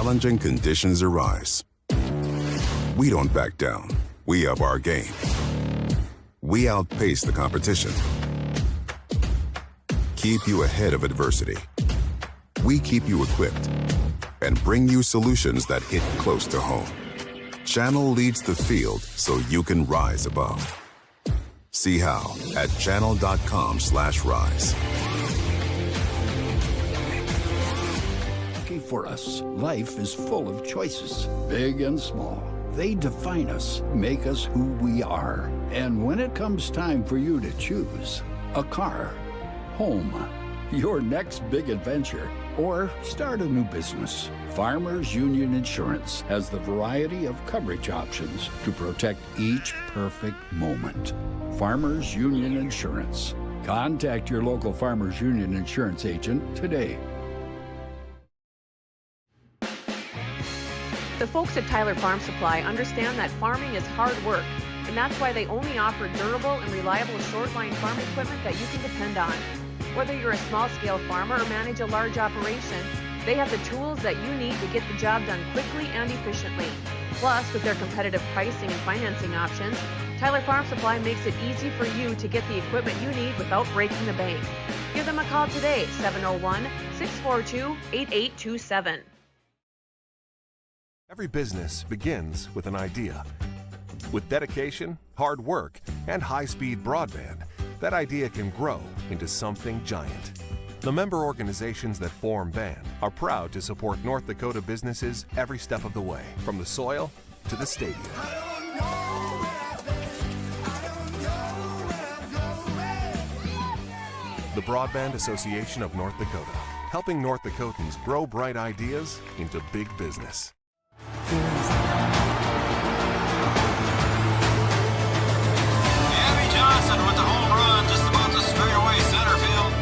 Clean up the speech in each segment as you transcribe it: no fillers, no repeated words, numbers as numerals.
challenging conditions arise. We don't back down. We up our game. We outpace the competition. Keep you ahead of adversity. We keep you equipped and bring you solutions that hit close to home. Channel leads the field so you can rise above. See how at channel.com/rise. For us, life is full of choices, big and small. They define us, make us who we are. And when it comes time for you to choose a car, home, your next big adventure, or start a new business, Farmers Union Insurance has the variety of coverage options to protect each perfect moment. Farmers Union Insurance. Contact your local Farmers Union Insurance agent today. The folks at Tyler Farm Supply understand that farming is hard work, and that's why they only offer durable and reliable short-line farm equipment that you can depend on. Whether you're a small-scale farmer or manage a large operation, they have the tools that you need to get the job done quickly and efficiently. Plus, with their competitive pricing and financing options, Tyler Farm Supply makes it easy for you to get the equipment you need without breaking the bank. Give them a call today, 701-642-8827. Every business begins with an idea. With dedication, hard work, and high-speed broadband, that idea can grow into something giant. The member organizations that form BAND are proud to support North Dakota businesses every step of the way, from the soil to the stadium. The Broadband Association of North Dakota, helping North Dakotans grow bright ideas into big business. Abby Johnson with the home run just about to straight away center field.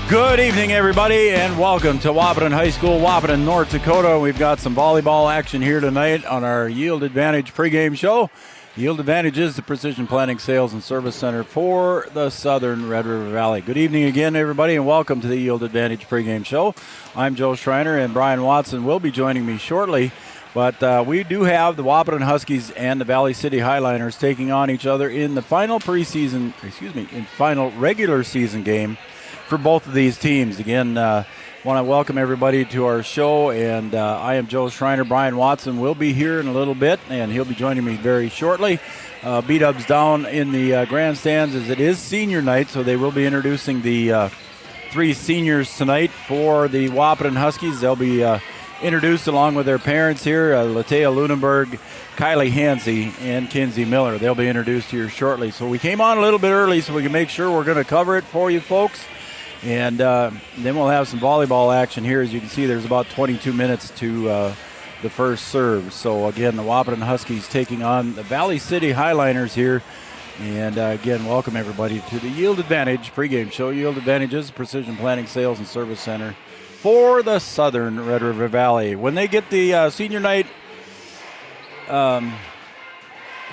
Good evening, everybody, and welcome to Wahpeton High School, Wahpeton, North Dakota. We've got some volleyball action here tonight on our Yield Advantage pregame show. Yield Advantage is the Precision Planning Sales and Service Center for the Southern Red River Valley. Good evening again, everybody, and welcome to the Yield Advantage pregame show. I'm Joe Schreiner, and Brian Watson will be joining me shortly. But we do have the Wahpeton Huskies and the Valley City Highliners taking on each other in the final final regular season game for both of these teams. Again, want to welcome everybody to our show, and I am Joe Schreiner. Brian Watson will be here in a little bit, and he'll be joining me very shortly. B-Dubs down in the grandstands as it is senior night, so they will be introducing the three seniors tonight for the Wahpeton Huskies. They'll be introduced along with their parents here, Latea Lunenberg, Kylie Hansey, and Kinsey Miller. They'll be introduced here shortly. So we came on a little bit early so we can make sure we're going to cover it for you folks. And then we'll have some volleyball action here. As you can see, there's about 22 minutes to the first serve. So, again, the Wahpeton Huskies taking on the Valley City Highliners here. And, again, welcome everybody to the Yield Advantage pregame show. Yield Advantage is Precision Planning Sales and Service Center for the Southern Red River Valley. When they get the senior night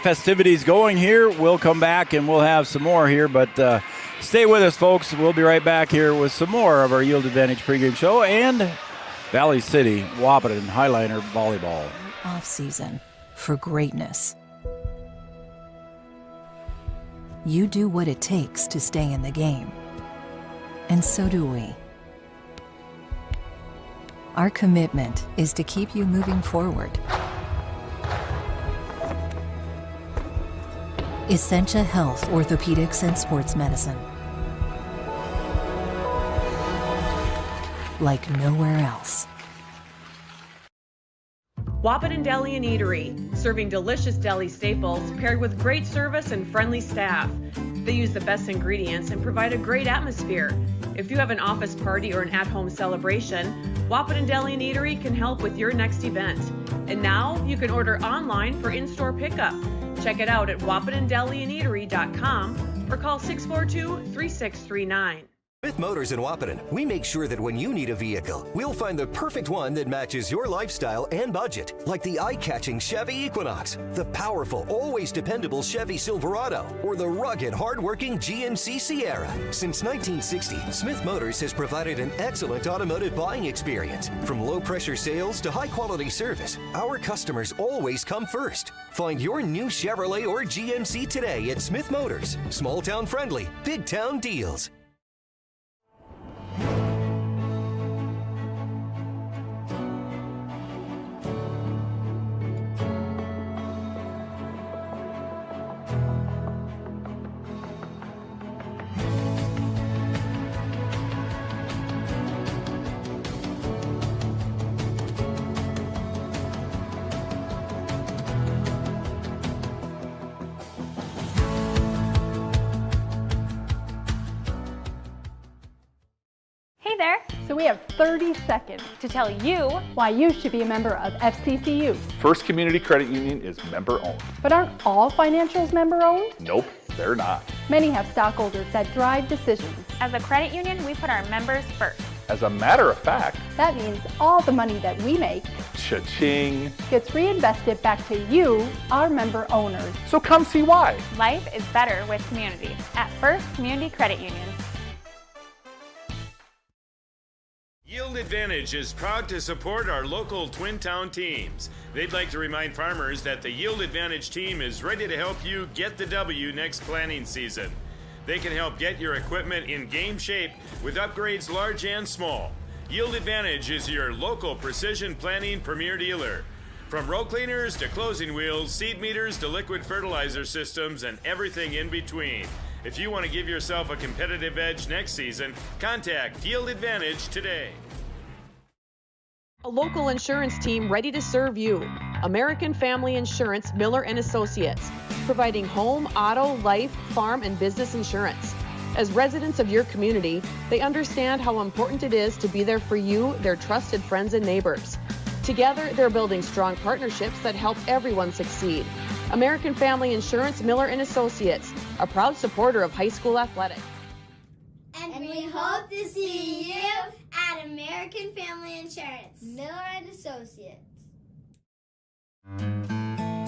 festivities going here, we'll come back and we'll have some more here. But stay with us, folks. We'll be right back here with some more of our Yield Advantage pregame show and Valley City Wahpeton Highliner Volleyball. Off season for greatness. You do what it takes to stay in the game. And so do we. Our commitment is to keep you moving forward. Essentia Health Orthopedics and Sports Medicine. Like nowhere else. Wahpeton Deli and Eatery, serving delicious deli staples paired with great service and friendly staff. They use the best ingredients and provide a great atmosphere. If you have an office party or an at-home celebration, Wahpeton Deli and Eatery can help with your next event. And now you can order online for in-store pickup. Check it out at wahpetondeliandeatery.com or call 642-3639. With Motors in Wahpeton, we make sure that when you need a vehicle, we'll find the perfect one that matches your lifestyle and budget. Like the eye-catching Chevy Equinox, the powerful, always dependable Chevy Silverado, or the rugged, hard-working GMC Sierra. Since 1960, Smith Motors has provided an excellent automotive buying experience. From low-pressure sales to high-quality service, our customers always come first. Find your new Chevrolet or GMC today at Smith Motors. Small-town friendly, big-town deals. Hey there! So we have 30 seconds to tell you why you should be a member of FCCU. First Community Credit Union is member-owned. But aren't all financials member-owned? Nope, they're not. Many have stockholders that drive decisions. As a credit union, we put our members first. As a matter of fact, that means all the money that we make, cha-ching, gets reinvested back to you, our member owners. So come see why. Life is better with community at First Community Credit Union. Yield Advantage is proud to support our local Twin Town teams. They'd like to remind farmers that the Yield Advantage team is ready to help you get the W next planting season. They can help get your equipment in game shape with upgrades large and small. Yield Advantage is your local precision planting premier dealer. From row cleaners to closing wheels, seed meters to liquid fertilizer systems, and everything in between. If you want to give yourself a competitive edge next season, contact Yield Advantage today. A local insurance team ready to serve you. American Family Insurance, Miller & Associates, providing home, auto, life, farm, and business insurance. As residents of your community, they understand how important it is to be there for you, their trusted friends and neighbors. Together, they're building strong partnerships that help everyone succeed. American Family Insurance, Miller & Associates, a proud supporter of high school athletics. And we hope to see you at American Family Insurance, Miller & Associates.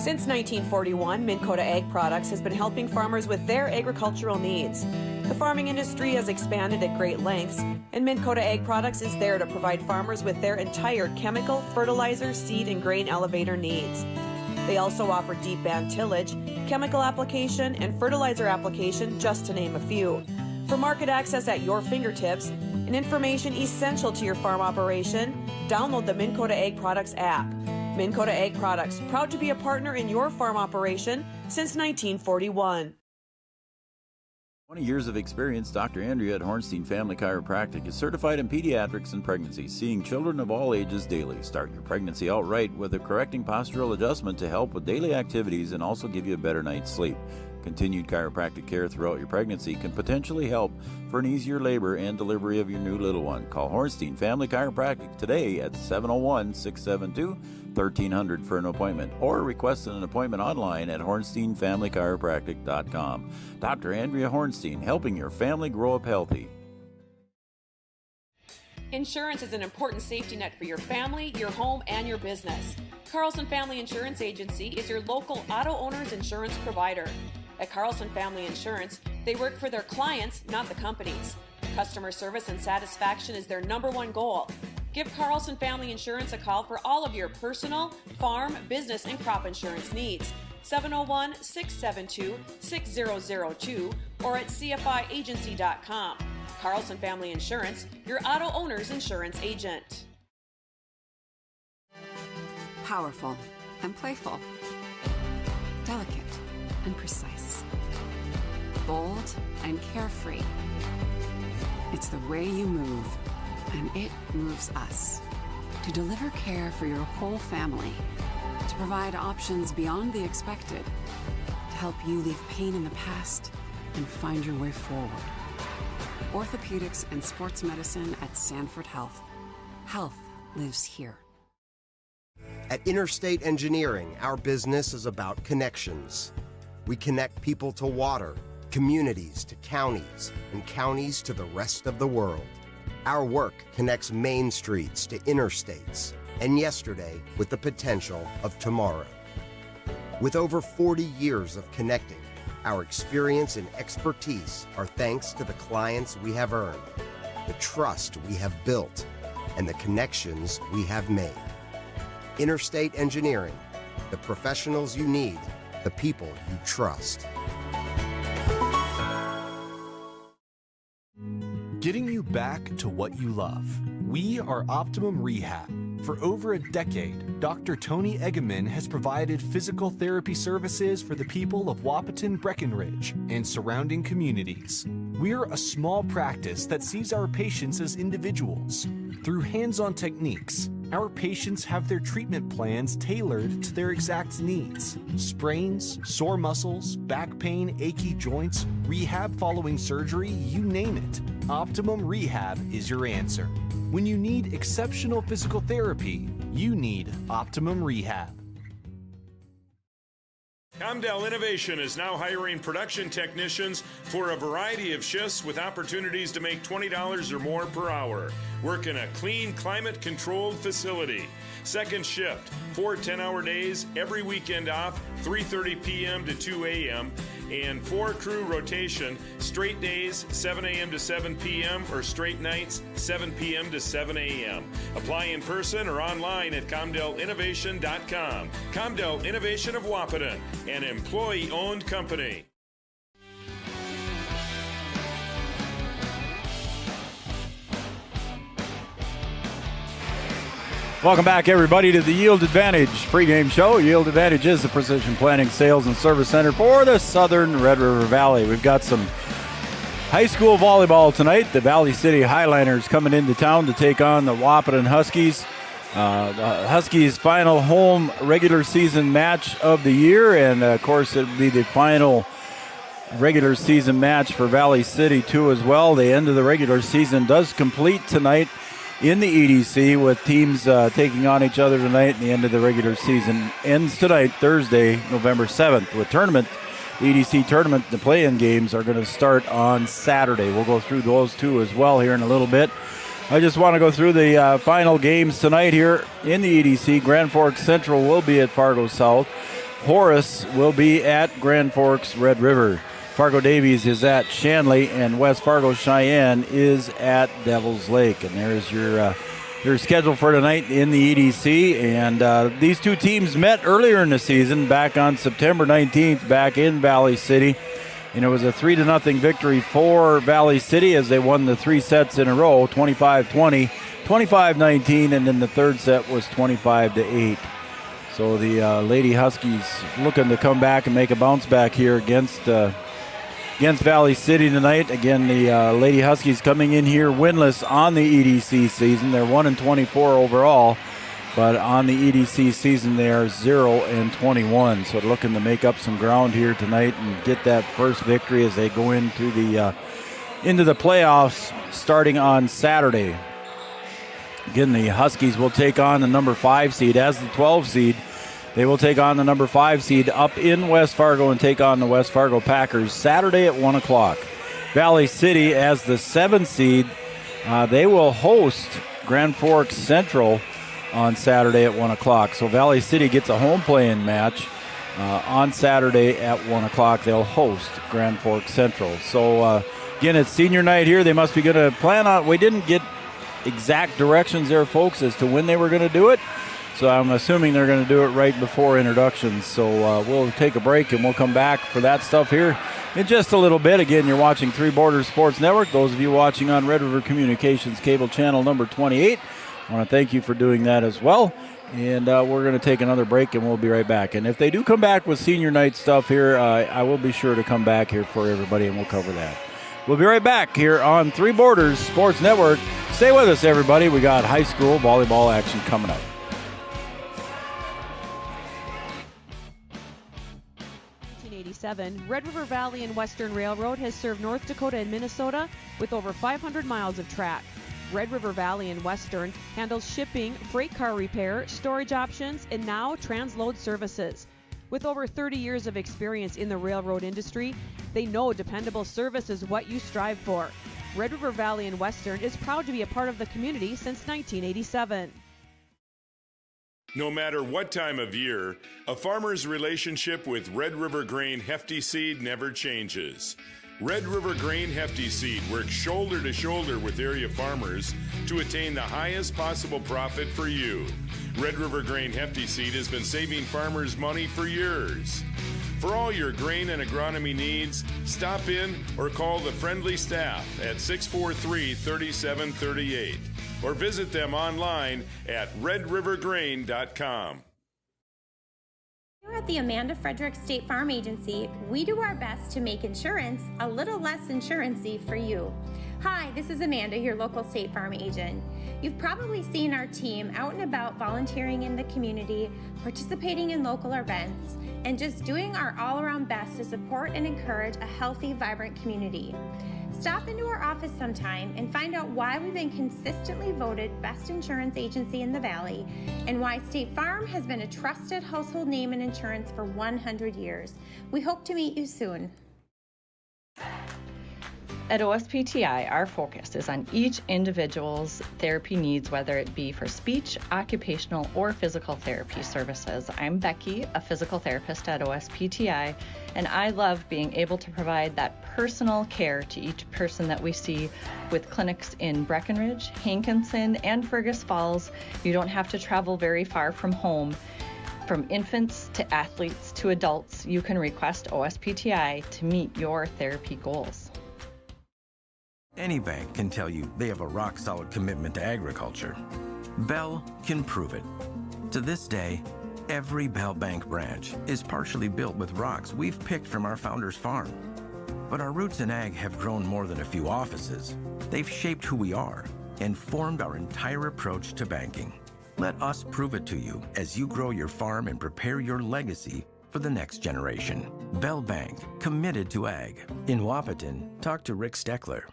Since 1941, Minn Kota Ag Products has been helping farmers with their agricultural needs. The farming industry has expanded at great lengths, and Minn Kota Ag Products is there to provide farmers with their entire chemical, fertilizer, seed, and grain elevator needs. They also offer deep band tillage, chemical application, and fertilizer application, just to name a few. For market access at your fingertips and information essential to your farm operation, download the Minn Kota Ag Products app. Minn Kota Ag Products, proud to be a partner in your farm operation since 1941. 20 years of experience, Dr. Andrea at Hornstein Family Chiropractic is certified in pediatrics and pregnancy, seeing children of all ages daily. Start your pregnancy out right with a correcting postural adjustment to help with daily activities and also give you a better night's sleep. Continued chiropractic care throughout your pregnancy can potentially help for an easier labor and delivery of your new little one. Call Hornstein Family Chiropractic today at 701-672-1300 for an appointment, or request an appointment online at hornsteinfamilychiropractic.com. Dr. Andrea Hornstein, helping your family grow up healthy. Insurance is an important safety net for your family, your home, and your business. Carlson Family Insurance Agency is your local auto owner's insurance provider. At Carlson Family Insurance, they work for their clients, not the companies. Customer service and satisfaction is their #1 goal. Give Carlson Family Insurance a call for all of your personal, farm, business, and crop insurance needs. 701-672-6002 or at cfiagency.com. Carlson Family Insurance, your auto owner's insurance agent. Powerful and playful. Delicate and precise. Bold and carefree. It's the way you move, and it moves us. To deliver care for your whole family. To provide options beyond the expected. To help you leave pain in the past and find your way forward. Orthopedics and sports medicine at Sanford Health. Health lives here. At Interstate Engineering, our business is about connections. We connect people to water, communities to counties, and counties to the rest of the world. Our work connects main streets to interstates, and yesterday with the potential of tomorrow. With over 40 years of connecting, our experience and expertise are thanks to the clients we have earned, the trust we have built, and the connections we have made. Interstate Engineering, the professionals you need, the people you trust. Getting you back to what you love. We are Optimum Rehab. For over a decade, Dr. Tony Eggeman has provided physical therapy services for the people of Wahpeton, Breckenridge, and surrounding communities. We're a small practice that sees our patients as individuals. Through hands-on techniques, our patients have their treatment plans tailored to their exact needs. Sprains, sore muscles, back pain, achy joints, rehab following surgery, you name it. Optimum Rehab is your answer. When you need exceptional physical therapy, you need Optimum Rehab. Comdell Innovation is now hiring production technicians for a variety of shifts with opportunities to make $20 or more per hour. Work in a clean, climate-controlled facility. Second shift, 4 10-hour days, every weekend off, 3:30 p.m. to 2 a.m., and 4-crew rotation, straight days, 7 a.m. to 7 p.m., or straight nights, 7 p.m. to 7 a.m. Apply in person or online at ComdellInnovation.com. Comdell Innovation of Wahpeton, an employee-owned company. Welcome back, everybody, to the Yield Advantage pregame show. Yield Advantage is the precision planning, sales, and service center for the Southern Red River Valley. We've got some high school volleyball tonight. The Valley City Highliners coming into town to take on the Wahpeton Huskies. The Huskies' final home regular season match of the year, and of course it'll be the final regular season match for Valley City too as well. The end of the regular season does complete tonight in the EDC, with teams taking on each other tonight, and the end of the regular season ends tonight, Thursday, November 7th, with tournament. The EDC tournament, the play-in games are going to start on Saturday. We'll go through those two as well here in a little bit. I just want to go through the final games tonight here in the EDC. Grand Forks Central will be at Fargo South. Horace will be at Grand Forks Red River. Fargo Davies is at Shanley, and West Fargo Cheyenne is at Devils Lake. And there's your schedule for tonight in the EDC. And these two teams met earlier in the season, back on September 19th, back in Valley City. And it was a 3-0 victory for Valley City as they won the 3 sets in a row, 25-20, 25-19, and then the third set was 25-8. So the Lady Huskies looking to come back and make a bounce back here against Valley City tonight. Again, the Lady Huskies coming in here winless on the EDC season. They're 1-24 overall, but on the EDC season they are 0-21. So looking to make up some ground here tonight and get that first victory as they go into the playoffs starting on Saturday. Again, the Huskies will take on the number 5 seed as the 12 seed. They will take on the number 5 seed up in West Fargo and take on the West Fargo Packers Saturday at 1 o'clock. Valley City as the 7 seed, they will host Grand Forks Central on Saturday at 1 o'clock. So Valley City gets a home playing match on Saturday at 1 o'clock. They'll host Grand Forks Central. So again, it's senior night here. They must be going to plan on, we didn't get exact directions there, folks, as to when they were going to do it. So I'm assuming they're going to do it right before introductions. So we'll take a break and we'll come back for that stuff here in just a little bit. Again, you're watching Three Borders Sports Network. Those of you watching on Red River Communications cable channel number 28, I want to thank you for doing that as well. And we're going to take another break and we'll be right back. And if they do come back with senior night stuff here, I will be sure to come back here for everybody and we'll cover that. We'll be right back here on Three Borders Sports Network. Stay with us, everybody. We got high school volleyball action coming up. Red River Valley and Western Railroad has served North Dakota and Minnesota with over 500 miles of track. Red River Valley and Western handles shipping, freight car repair, storage options, and now transload services. With over 30 years of experience in the railroad industry, they know dependable service is what you strive for. Red River Valley and Western is proud to be a part of the community since 1987. No matter what time of year, a farmer's relationship with Red River Grain Hefty Seed never changes. Red River Grain Hefty Seed works shoulder to shoulder with area farmers to attain the highest possible profit for you. Red River Grain Hefty Seed has been saving farmers money for years. For all your grain and agronomy needs, stop in or call the friendly staff at 643-3738 or visit them online at redrivergrain.com. Here at the Amanda Frederick State Farm Agency, we do our best to make insurance a little less insurance-y for you. Hi, this is Amanda, your local State Farm agent. You've probably seen our team out and about volunteering in the community, participating in local events, and just doing our all-around best to support and encourage a healthy, vibrant community. Stop into our office sometime and find out why we've been consistently voted best insurance agency in the Valley and why State Farm has been a trusted household name in insurance for 100 years. We hope to meet you soon. At OSPTI, our focus is on each individual's therapy needs, whether it be for speech, occupational, or physical therapy services. I'm Becky, a physical therapist at OSPTI, and I love being able to provide that personal care to each person that we see with clinics in Breckenridge, Hankinson, and Fergus Falls. You don't have to travel very far from home. From infants to athletes to adults, you can request OSPTI to meet your therapy goals. Any bank can tell you they have a rock-solid commitment to agriculture. Bell can prove it. To this day, every Bell Bank branch is partially built with rocks we've picked from our founder's farm. But our roots in ag have grown more than a few offices. They've shaped who we are and formed our entire approach to banking. Let us prove it to you as you grow your farm and prepare your legacy for the next generation. Bell Bank, committed to ag. In Wahpeton, talk to Rick Steckler.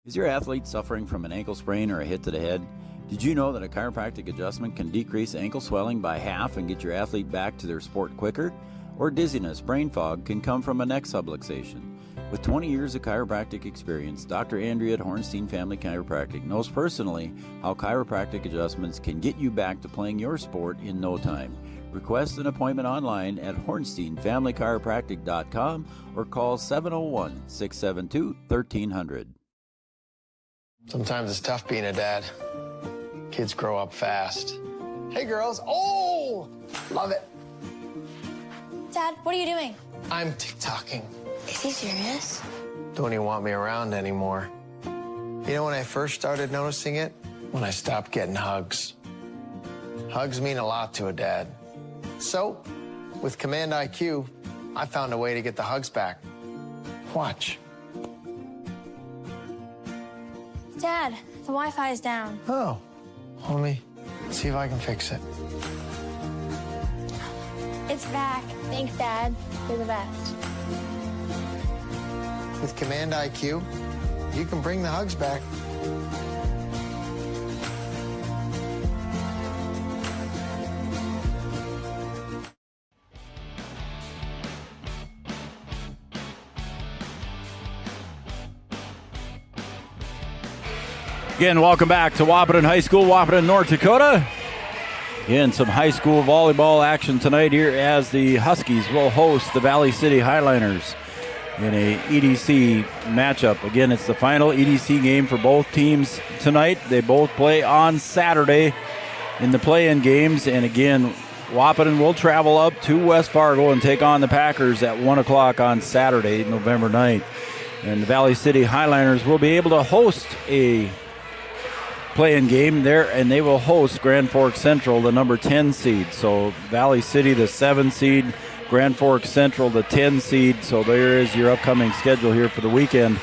Is your athlete suffering from an ankle sprain or a hit to the head? Did you know that a chiropractic adjustment can decrease ankle swelling by half and get your athlete back to their sport quicker? Or dizziness, brain fog can come from a neck subluxation. With 20 years of chiropractic experience, Dr. Andrea at Hornstein Family Chiropractic knows personally how chiropractic adjustments can get you back to playing your sport in no time. Request an appointment online at hornsteinfamilychiropractic.com or call 701-672-1300. Sometimes it's tough being a dad. Kids grow up fast. Hey, girls. Oh, love it. Dad, what are you doing? I'm TikToking. Is he serious? Don't even want me around anymore. You know when I first started noticing it? When I stopped getting hugs. Hugs mean a lot to a dad. So, with Command IQ, I found a way to get the hugs back. Watch. Dad, the Wi-Fi is down. Oh, let me see if I can fix it. It's back. Thanks, Dad. You're the best. With Command IQ, you can bring the hugs back. Again, welcome back to Wahpeton High School, Wahpeton, North Dakota. Again, some high school volleyball action tonight here as the Huskies will host the Valley City Highliners in a EDC matchup. Again, it's the final EDC game for both teams tonight. They both play on Saturday in the play-in games. And again, Wahpeton will travel up to West Fargo and take on the Packers at 1 o'clock on Saturday, November 9th. And the Valley City Highliners will be able to host a play-in game there, and they will host Grand Forks Central, the number 10 seed. So Valley City, the 7 seed, Grand Forks Central, the 10 seed. So there is your upcoming schedule here for the weekend.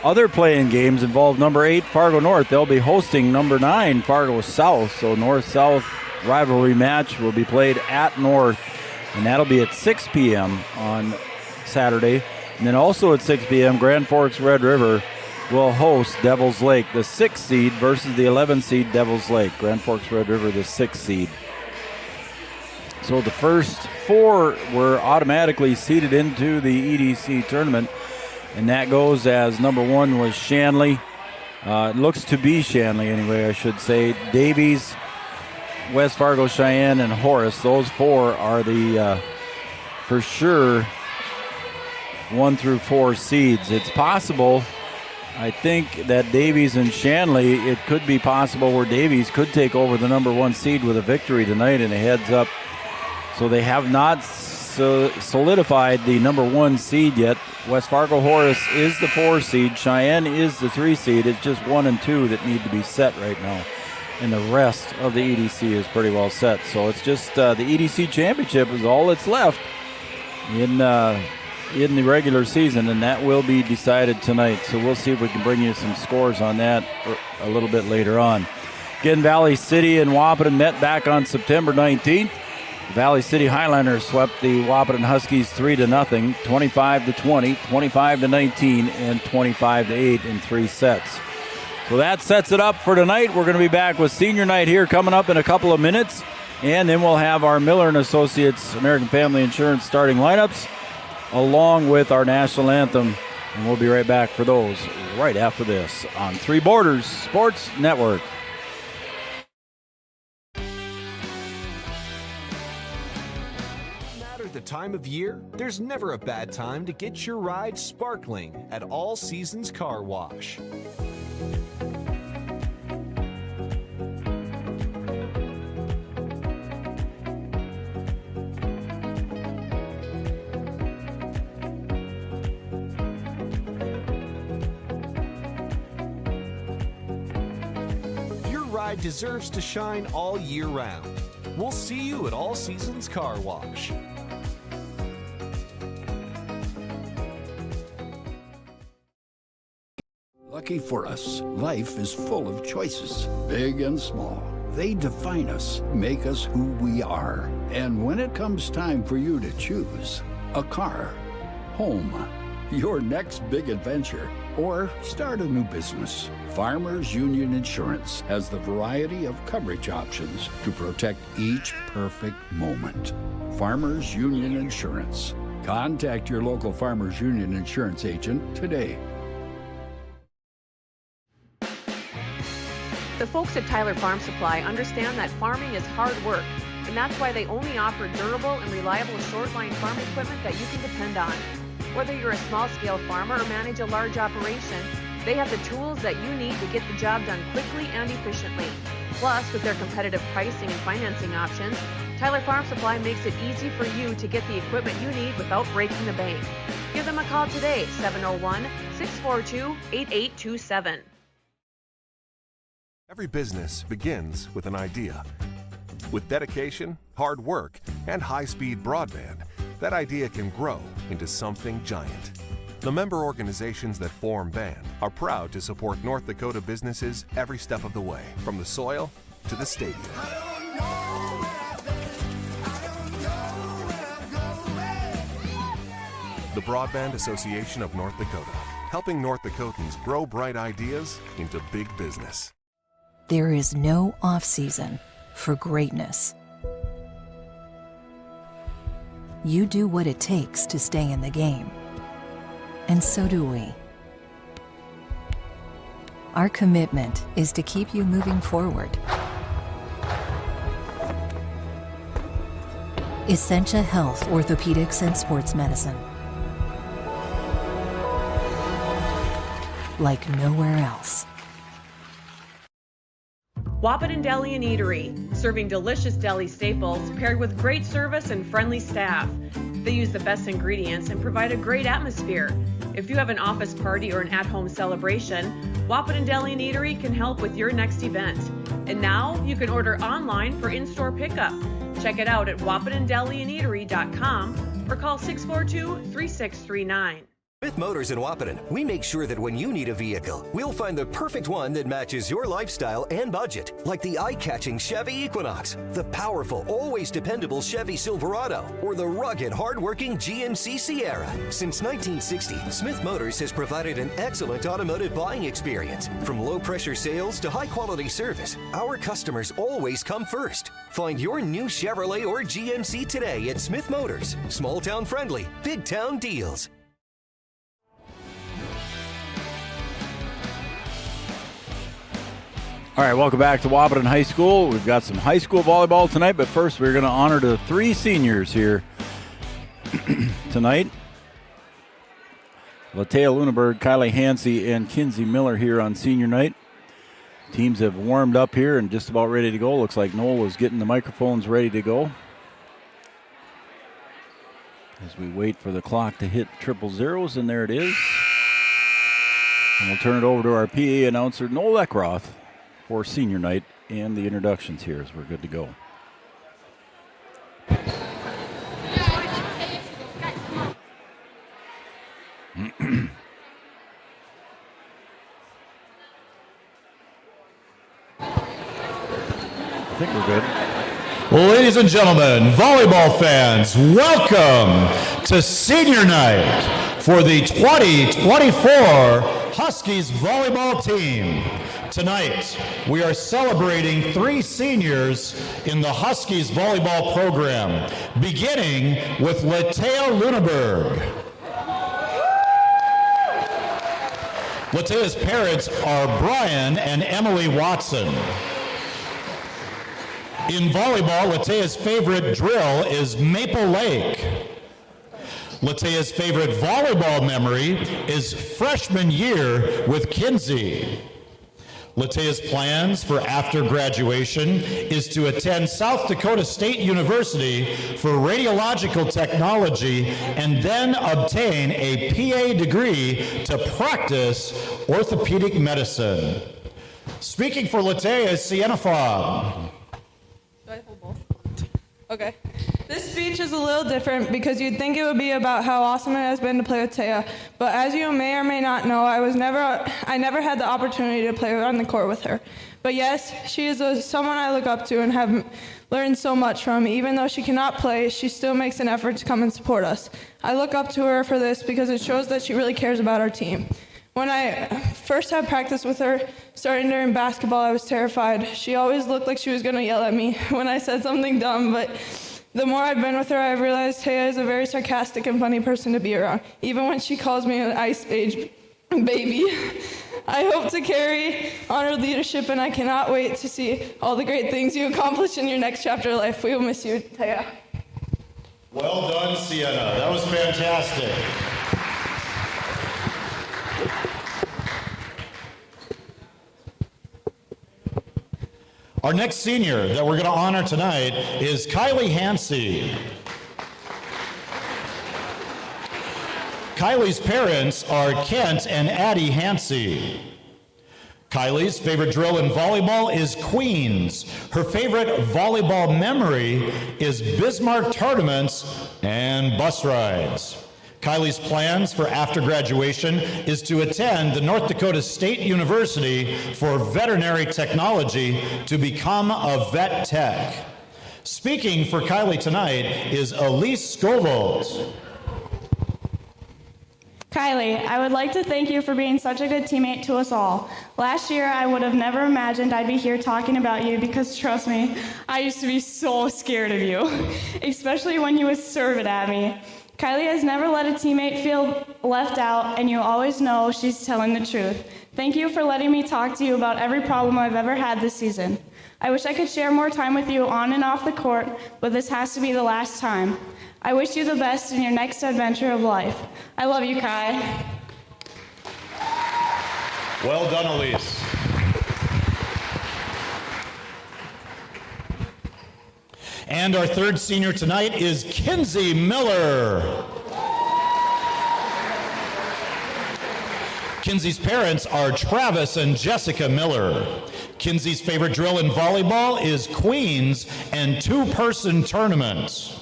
Other play-in games involve number 8 Fargo North. They'll be hosting number 9 Fargo South. So North-South rivalry match will be played at North, and that'll be at 6 p.m. on Saturday. And then also at 6 p.m., Grand Forks Red River will host Devils Lake, the 6th seed versus the 11th seed Devils Lake. Grand Forks Red River, the 6th seed. So the first 4 were automatically seeded into the EDC tournament, and that goes as number 1 was Shanley. It looks to be Shanley anyway, I should say. Davies, West Fargo, Cheyenne, and Horace. Those 4 are the, for sure, 1 through 4 seeds. It's possible, I think, that Davies and Shanley, it could be possible where Davies could take over the number 1 seed with a victory tonight and a heads up. So they have not solidified the number 1 seed yet. West Fargo Horace is the 4 seed. Cheyenne is the 3 seed. It's just 1 and 2 that need to be set right now. And the rest of the EDC is pretty well set. So it's just the EDC championship is all that's left in the regular season, and that will be decided tonight. So we'll see if we can bring you some scores on that a little bit later on. Again, Valley City and Wahpeton met back on September 19th. The Valley City Highlanders swept the Wahpeton Huskies 3-0, 25-20, 25-19, and 25-8 in 3 sets. So that sets it up for tonight. We're going to be back with senior night here coming up in a couple of minutes, and then we'll have our Miller & Associates American Family Insurance starting lineups, along with our national anthem, and we'll be right back for those right after this on Three Borders Sports Network. No matter the time of year, there's never a bad time to get your ride sparkling at All Seasons Car Wash. Deserves to shine all year round. We'll see you at All Seasons Car Wash. Lucky for us, life is full of choices, big and small. They define us, make us who we are. And when it comes time for you to choose, a car, home, your next big adventure, or start a new business, Farmers Union Insurance has the variety of coverage options to protect each perfect moment. Farmers Union Insurance. Contact your local Farmers Union Insurance agent today. The folks at Tyler Farm Supply understand that farming is hard work, and that's why they only offer durable and reliable short-line farm equipment that you can depend on. Whether you're a small-scale farmer or manage a large operation, they have the tools that you need to get the job done quickly and efficiently. Plus, with their competitive pricing and financing options, Tyler Farm Supply makes it easy for you to get the equipment you need without breaking the bank. Give them a call today, 701-642-8827. Every business begins with an idea. With dedication, hard work, and high-speed broadband, that idea can grow into something giant. The member organizations that form BAND are proud to support North Dakota businesses every step of the way, from the soil to the stadium. The Broadband Association of North Dakota, helping North Dakotans grow bright ideas into big business. There is no off-season for greatness. You do what it takes to stay in the game. And so do we. Our commitment is to keep you moving forward. Essentia Health Orthopedics and Sports Medicine. Like nowhere else. Wahpeton Deli and Eatery, serving delicious deli staples paired with great service and friendly staff. They use the best ingredients and provide a great atmosphere. If you have an office party or an at-home celebration, Wahpeton Deli and Eatery can help with your next event. And now you can order online for in-store pickup. Check it out at wahpetondeliandeatery.com or call 642-3639. With Motors in Wahpeton, we make sure that when you need a vehicle, we'll find the perfect one that matches your lifestyle and budget. Like the eye-catching Chevy Equinox, the powerful, always dependable Chevy Silverado, or the rugged, hard-working GMC Sierra. Since 1960, Smith Motors has provided an excellent automotive buying experience. From low-pressure sales to high-quality service, our customers always come first. Find your new Chevrolet or GMC today at Smith Motors. Small-town friendly, big-town deals. All right, welcome back to Wahpeton High School. We've got some high school volleyball tonight, but first we're going to honor the 3 seniors here tonight. Latea Lunenburg, Kylie Hansey, and Kinsey Miller here on senior night. Teams have warmed up here and just about ready to go. Looks like Noel is getting the microphones ready to go as we wait for the clock to hit 000, and there it is. And we'll turn it over to our PA announcer, Noel Eckroth, for senior night and the introductions here as we're good to go. I think we're good. Ladies and gentlemen, volleyball fans, welcome to senior night for the 2024 Huskies volleyball team. Tonight, we are celebrating 3 seniors in the Huskies volleyball program, beginning with Latea Lunenburg. Latea's parents are Brian and Emily Watson. In volleyball, Latea's favorite drill is Maple Lake. Latea's favorite volleyball memory is freshman year with Kinsey. Latea's plans for after graduation is to attend South Dakota State University for radiological technology and then obtain a PA degree to practice orthopedic medicine. Speaking for Latea is Sienna Fogg. Do I hold both? Okay. This speech is a little different because you'd think it would be about how awesome it has been to play with Taya, but as you may or may not know, I never had the opportunity to play on the court with her. But yes, she is someone I look up to and have learned so much from. Even though she cannot play, she still makes an effort to come and support us. I look up to her for this because it shows that she really cares about our team. When I first had practice with her, starting during basketball, I was terrified. She always looked like she was going to yell at me when I said something dumb, but the more I've been with her, I've realized Taya is a very sarcastic and funny person to be around, even when she calls me an ice age baby. I hope to carry on her leadership, and I cannot wait to see all the great things you accomplish in your next chapter of life. We will miss you, Taya. Well done, Sienna. That was fantastic. Our next senior that we're going to honor tonight is Kylie Hansey. Kylie's parents are Kent and Addie Hansey. Kylie's favorite drill in volleyball is Queens. Her favorite volleyball memory is Bismarck tournaments and bus rides. Kylie's plans for after graduation is to attend the North Dakota State University for veterinary technology to become a vet tech. Speaking for Kylie tonight is Elise Scovold. Kylie, I would like to thank you for being such a good teammate to us all. Last year, I would have never imagined I'd be here talking about you because, trust me, I used to be so scared of you, especially when you would serve it at me. Kylie has never let a teammate feel left out, and you always know she's telling the truth. Thank you for letting me talk to you about every problem I've ever had this season. I wish I could share more time with you on and off the court, but this has to be the last time. I wish you the best in your next adventure of life. I love you, Kai. Well done, Elise. And our third senior tonight is Kinsey Miller. Kinsey's parents are Travis and Jessica Miller. Kinsey's favorite drill in volleyball is queens and two-person tournaments.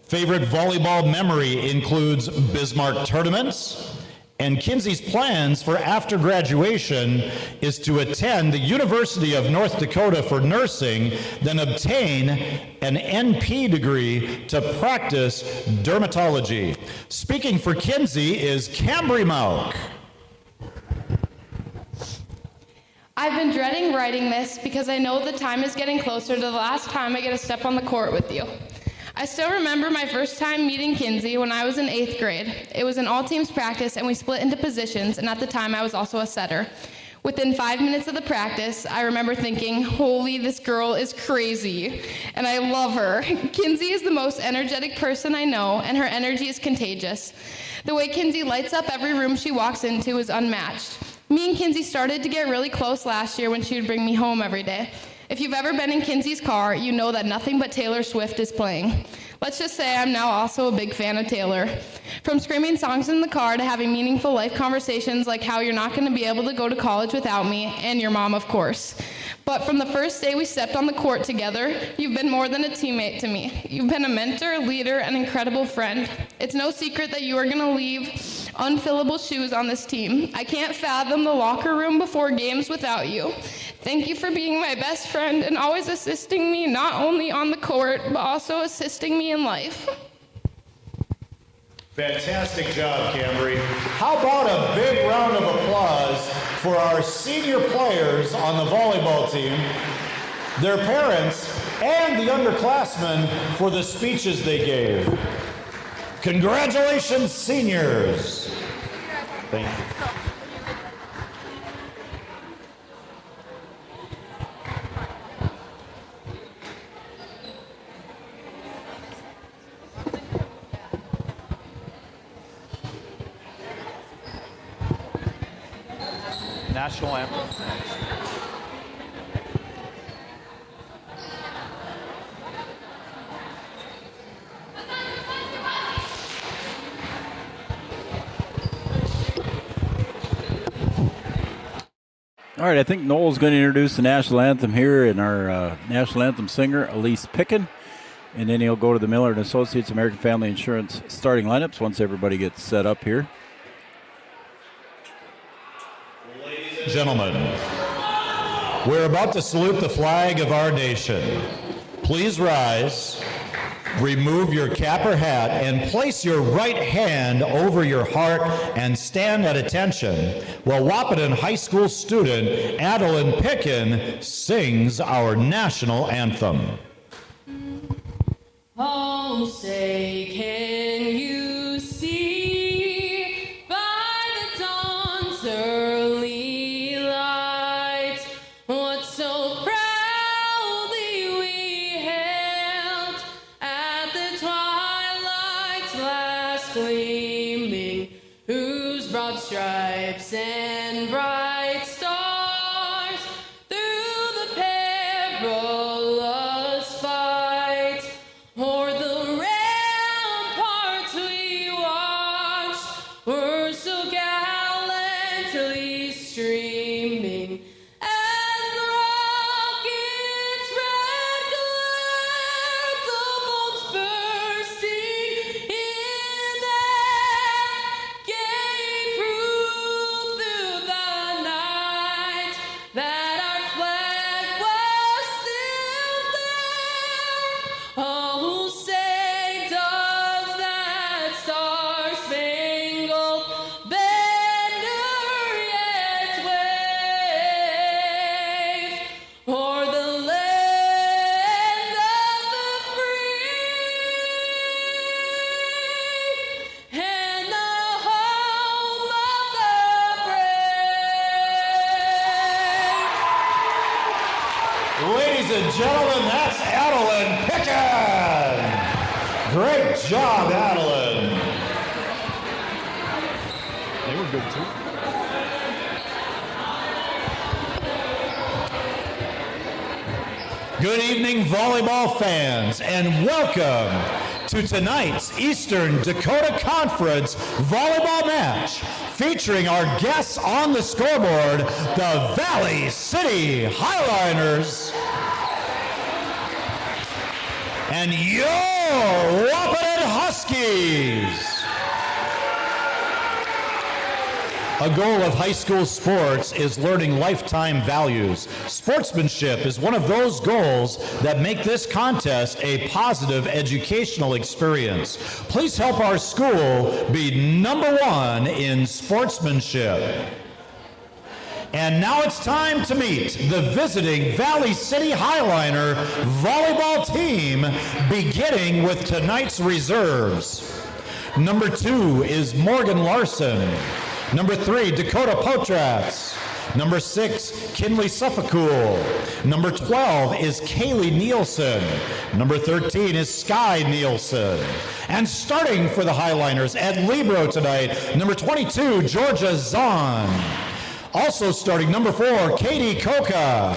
Favorite volleyball memory includes Bismarck tournaments, and Kinsey's plans for after graduation is to attend the University of North Dakota for nursing, then obtain an NP degree to practice dermatology. Speaking for Kinsey is Cambry Mauk. I've been dreading writing this because I know the time is getting closer to the last time I get to step on the court with you. I still remember my first time meeting Kinsey when I was in 8th grade. It was an all-teams practice and we split into positions, and at the time I was also a setter. Within 5 minutes of the practice, I remember thinking, holy, this girl is crazy, and I love her. Kinsey is the most energetic person I know, and her energy is contagious. The way Kinsey lights up every room she walks into is unmatched. Me and Kinsey started to get really close last year when she would bring me home every day. If you've ever been in Kinsey's car, you know that nothing but Taylor Swift is playing. Let's just say I'm now also a big fan of Taylor. From screaming songs in the car to having meaningful life conversations like how you're not going to be able to go to college without me, and your mom, of course. But from the first day we stepped on the court together, you've been more than a teammate to me. You've been a mentor, leader, and incredible friend. It's no secret that you are going to leave unfillable shoes on this team. I can't fathom the locker room before games without you. Thank you for being my best friend and always assisting me not only on the court, but also assisting me in life. Fantastic job, Cambry. How about a big round of applause for our senior players on the volleyball team, their parents, and the underclassmen for the speeches they gave. Congratulations, seniors. Thank you. National anthem. All right, I think Noel's going to introduce the national anthem here, and our national anthem singer, Elise Picken. And then he'll go to the Miller & Associates American Family Insurance starting lineups once everybody gets set up here. Ladies and gentlemen, we're about to salute the flag of our nation. Please rise, remove your cap or hat, and place your right hand over your heart and stand at attention while Wahpeton High School student Adeline Picken sings our national anthem. Oh, say, can you see by the dawn's early light what so proudly we hailed at the twilight's last gleaming, whose broad stripes and bright stars through the perilous fight o'er the ramparts we watched were so gallantly streaming as the rocket's red glare, the bolts bursting in air, gave proof through the night that our flag was still there. Oh, say does that star-spangled banner yet wave o'er the land of the free and the home of the brave? Ladies and gentlemen, that's Adeline Picken. Great job, Adeline. They were good too. Good evening, volleyball fans, and welcome to tonight's Eastern Dakota Conference volleyball match featuring our guests on the scoreboard, the Valley City Highliners and your Wahpeton Huskies. A goal of high school sports is learning lifetime values. Sportsmanship is one of those goals that make this contest a positive educational experience. Please help our school be #1 in sportsmanship. And now it's time to meet the visiting Valley City Highliner volleyball team, beginning with tonight's reserves. Number 2 is Morgan Larson. Number 3, Dakota Potratz. Number 6, Kinley Suffolcool. Number 12 is Kaylee Nielsen. Number 13 is Sky Nielsen. And starting for the Highliners at Libero tonight, number 22, Georgia Zahn. Also starting, number 4, Katie Koka.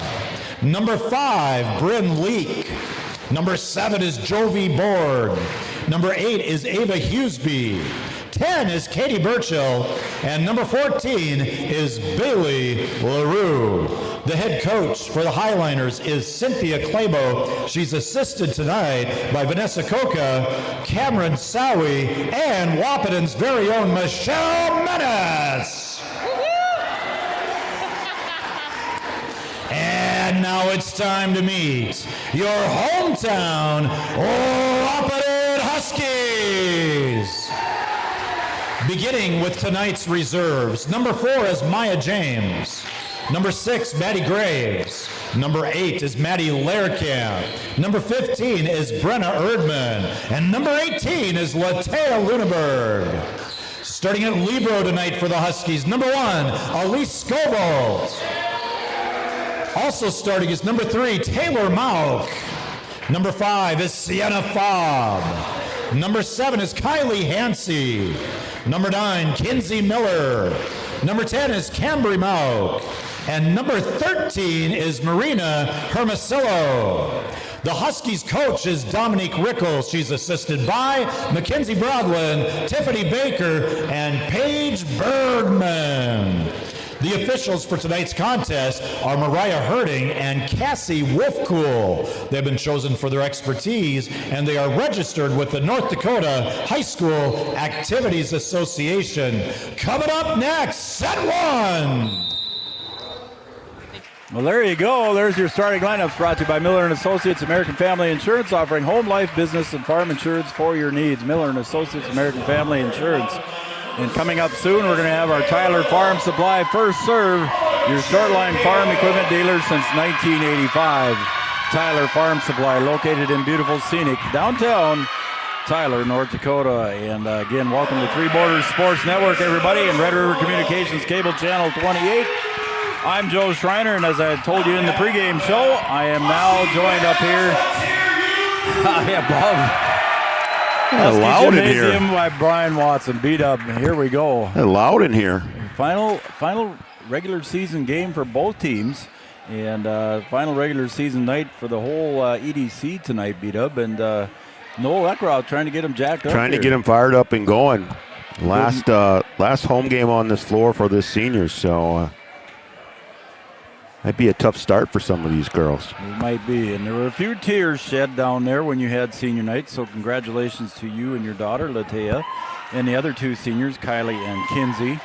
Number 5, Bryn Leak. Number 7 is Jovi Borg. Number 8 is Ava Hughesby. 10 is Katie Burchill, and number 14 is Bailey LaRue. The head coach for the Highliners is Cynthia Clabo. She's assisted tonight by Vanessa Coca, Cameron Sowie, and Wahpeton's very own Michelle Menace. And now it's time to meet your hometown Wahpeton Huskies. Beginning with tonight's reserves, number 4 is Maya James. Number 6, Maddie Graves. Number 8 is Maddie Lehrkamp. Number 15 is Brenna Erdman. And number 18 is Latea Luneberg. Starting at Libero tonight for the Huskies, number 1, Elise Scovold. Also starting is number 3, Taylor Mauk. Number 5 is Sienna Fobb. Number 7 is Kylie Hansey. Number 9, Kinsey Miller. Number 10 is Cambry Mauk. And number 13 is Marina Hermosillo. The Huskies coach is Dominique Rickles. She's assisted by Mackenzie Broadland, Tiffany Baker, and Paige Bergman. The officials for tonight's contest are Mariah Herding and Cassie Wolfcool. They've been chosen for their expertise, and they are registered with the North Dakota High School Activities Association. Coming up next, set 1. Well, there you go. There's your starting lineups, brought to you by Miller & Associates, American Family Insurance, offering home, life, business, and farm insurance for your needs. Miller & Associates, American Family Insurance. And coming up soon, we're going to have our Tyler Farm Supply First Serve, your short-line farm equipment dealer since 1985. Tyler Farm Supply, located in beautiful, scenic downtown Tyler, North Dakota. And again, welcome to Three Borders Sports Network, everybody, and Red River Communications Cable Channel 28. I'm Joe Schreiner, and as I told you in the pregame show, I am now joined up here above loud in here. By Brian Watson. Beat up. Here we go. Loud in here. Final regular season game for both teams, and final regular season night for the whole EDC tonight. Beat up, and Noel Eckrau trying to get him jacked up. Trying to get him fired up and going. Last home game on this floor for this seniors, so might be a tough start for some of these girls. It might be, and there were a few tears shed down there when you had senior night, so congratulations to you and your daughter, Latea, and the other 2 seniors, Kylie and Kinsey.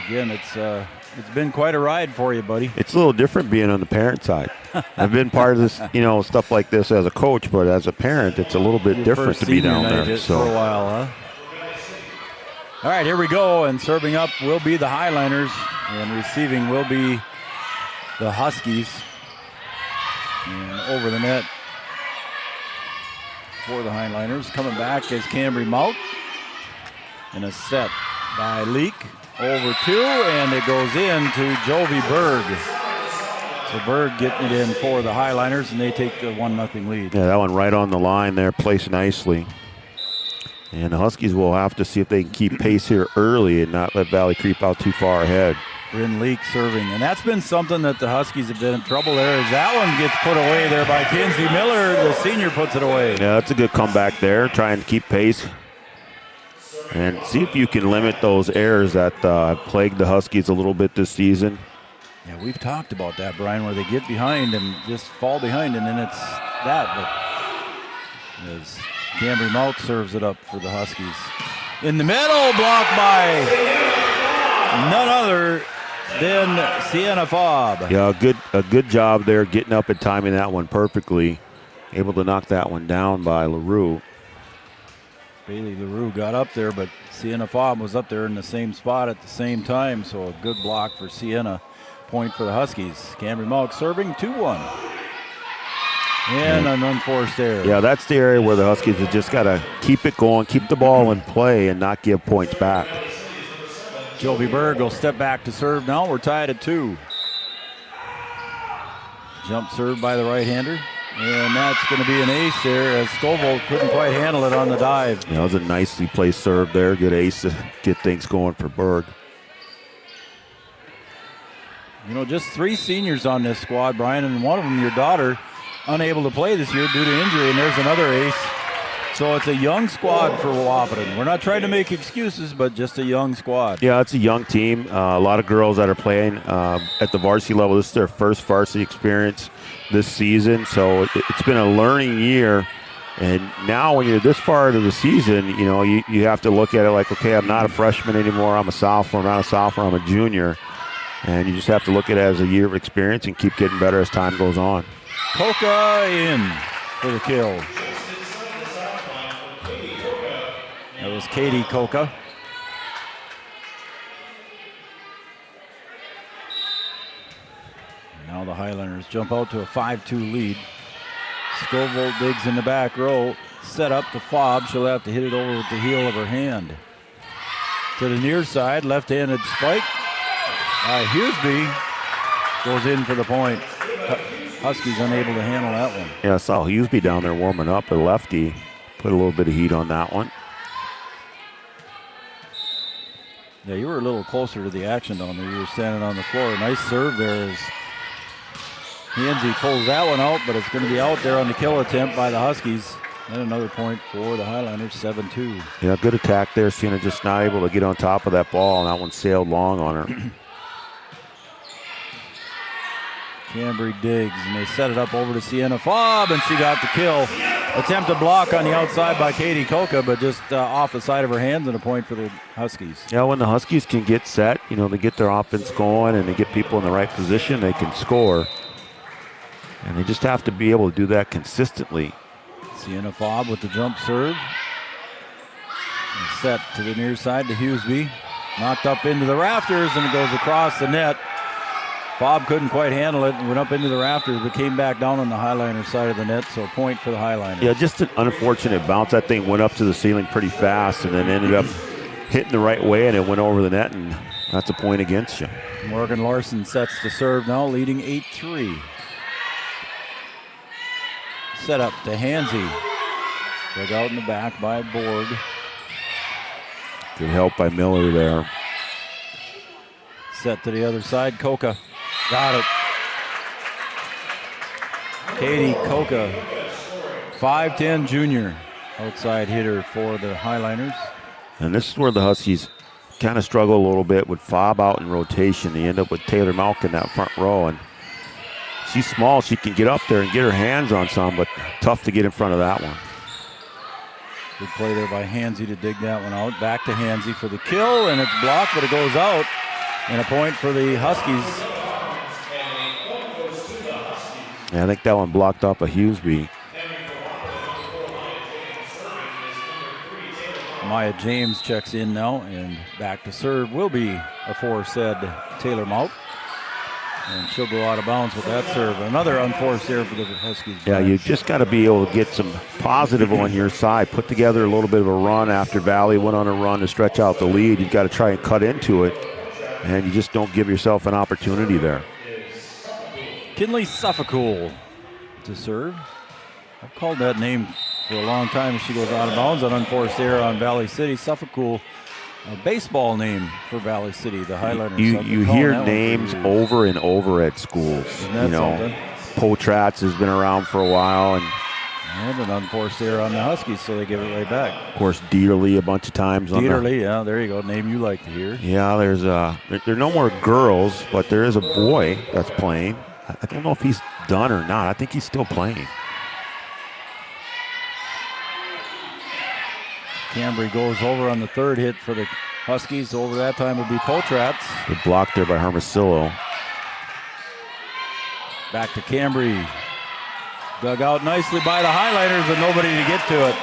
Again, it's been quite a ride for you, buddy. It's a little different being on the parent side. I've been part of this, stuff like this as a coach, but as a parent, it's a little bit different to be down there. So for a while, huh? All right, here we go, and serving up will be the Highliners, and receiving will be the Huskies. And over the net for the Highliners. Coming back is Cambry Mauk. And a set by Leak. Over 2, and it goes in to Jovi Berg. So Berg getting it in for the Highliners, and they take the 1-0 lead. Yeah, that one right on the line there, placed nicely. And the Huskies will have to see if they can keep pace here early and not let Valley creep out too far ahead. Bryn Leak serving. And that's been something that the Huskies have been in trouble there, as that one gets put away there by Kinsey Miller. The senior puts it away. Yeah, that's a good comeback there, trying to keep pace. And see if you can limit those errors that have plagued the Huskies a little bit this season. Yeah, we've talked about that, Brian, where they get behind and just fall behind, and then it's that. But as Cambry Malk serves it up for the Huskies. In the middle, blocked by none other than Sienna Fobb. Yeah, a good job there getting up and timing that one perfectly. Able to knock that one down by LaRue. Bailey LaRue got up there, but Sienna Fobb was up there in the same spot at the same time, so a good block for Sienna. Point for the Huskies. Cambry Malk serving 2-1. And an unforced error. Yeah, that's the area where the Huskies have just got to keep it going, keep the ball in play, and not give points back. Jovi Berg will step back to serve now. We're tied at 2. Jump serve by the right-hander. And that's going to be an ace there, as Scoville couldn't quite handle it on the dive. Yeah, that was a nicely placed serve there. Good ace to get things going for Berg. You know, just 3 seniors on this squad, Brian, and one of them, your daughter, unable to play this year due to injury, and there's another ace. So it's a young squad for Wahpeton. We're not trying to make excuses, but just a young squad. Yeah, it's a young team. A lot of girls that are playing at the varsity level. This is their first varsity experience this season, so it's been a learning year. And now when you're this far into the season, you know, you have to look at it like, okay, I'm not a freshman anymore. I'm a sophomore. I'm not a sophomore. I'm a junior. And you just have to look at it as a year of experience and keep getting better as time goes on. Coca in for the kill. That was Katie Coca. Now the Highlanders jump out to a 5-2 lead. Scoville digs in the back row. Set up to Fobb. She'll have to hit it over with the heel of her hand. To the near side, left-handed spike. Hughesby goes in for the point. Huskies unable to handle that one. Yeah, I saw Hughesby down there warming up. A lefty put a little bit of heat on that one. Yeah, you were a little closer to the action down there. You were standing on the floor. Nice serve there as Hienzi pulls that one out, but it's going to be out there on the kill attempt by the Huskies. And another point for the Highlanders, 7-2. Yeah, good attack there. Sienna just not able to get on top of that ball, and that one sailed long on her. Cambry digs, and they set it up over to Sienna Fobb, and she got the kill. Attempted block on the outside by Katie Coca, but just off the side of her hands, and a point for the Huskies. Yeah, when the Huskies can get set, you know, they get their offense going and they get people in the right position, they can score. And they just have to be able to do that consistently. Sienna Fobb with the jump serve. And set to the near side to Hughesby. Knocked up into the rafters, and it goes across the net. Fobb couldn't quite handle it and went up into the rafters, but came back down on the Highliner side of the net, so a point for the Highliners. Yeah, just an unfortunate bounce. That thing went up to the ceiling pretty fast and then ended up hitting the right way, and it went over the net, and that's a point against you. Morgan Larson sets the serve now, leading 8-3. Set up to Hansey. Dug out in the back by Borg. Good help by Miller there. Set to the other side, Coca. Got it. Katie Coca, 5'10" junior, outside hitter for the Highliners. And this is where the Huskies kind of struggle a little bit with Fobb out in rotation. They end up with Taylor Malk in that front row, and she's small. She can get up there and get her hands on some, but tough to get in front of that one. Good play there by Hansey to dig that one out. Back to Hansey for the kill, and it's blocked, but it goes out. And a point for the Huskies. Yeah, I think that one blocked off a Hughesby. Maya James checks in now, and back to serve will be aforesaid Taylor Malk. And she'll go out of bounds with that serve. Another unforced error for the Huskies. Yeah, you just got to be able to get some positive on your side. Put together a little bit of a run after Valley went on a run to stretch out the lead. You've got to try and cut into it, and you just don't give yourself an opportunity there. Kinley Suffolcool to serve. I've called that name for a long time. She goes out of bounds on unforced error on Valley City. Suffolcool a baseball name for Valley City, the Highlanders. You hear names over and over at schools. Isn't that something? Potratz has been around for a while, and an unforced error on the Huskies, so they give it right back. Of course, Dieterle a bunch of times. Dieterle, yeah, there you go. Name you like to hear. Yeah, there are no more girls, but there is a boy that's playing. I don't know if he's done or not. I think he's still playing. Cambry goes over on the third hit for the Huskies. Over that time would be Potratz. Good block there by Hermosillo. Back to Cambry. Dug out nicely by the Highlanders, but nobody to get to it.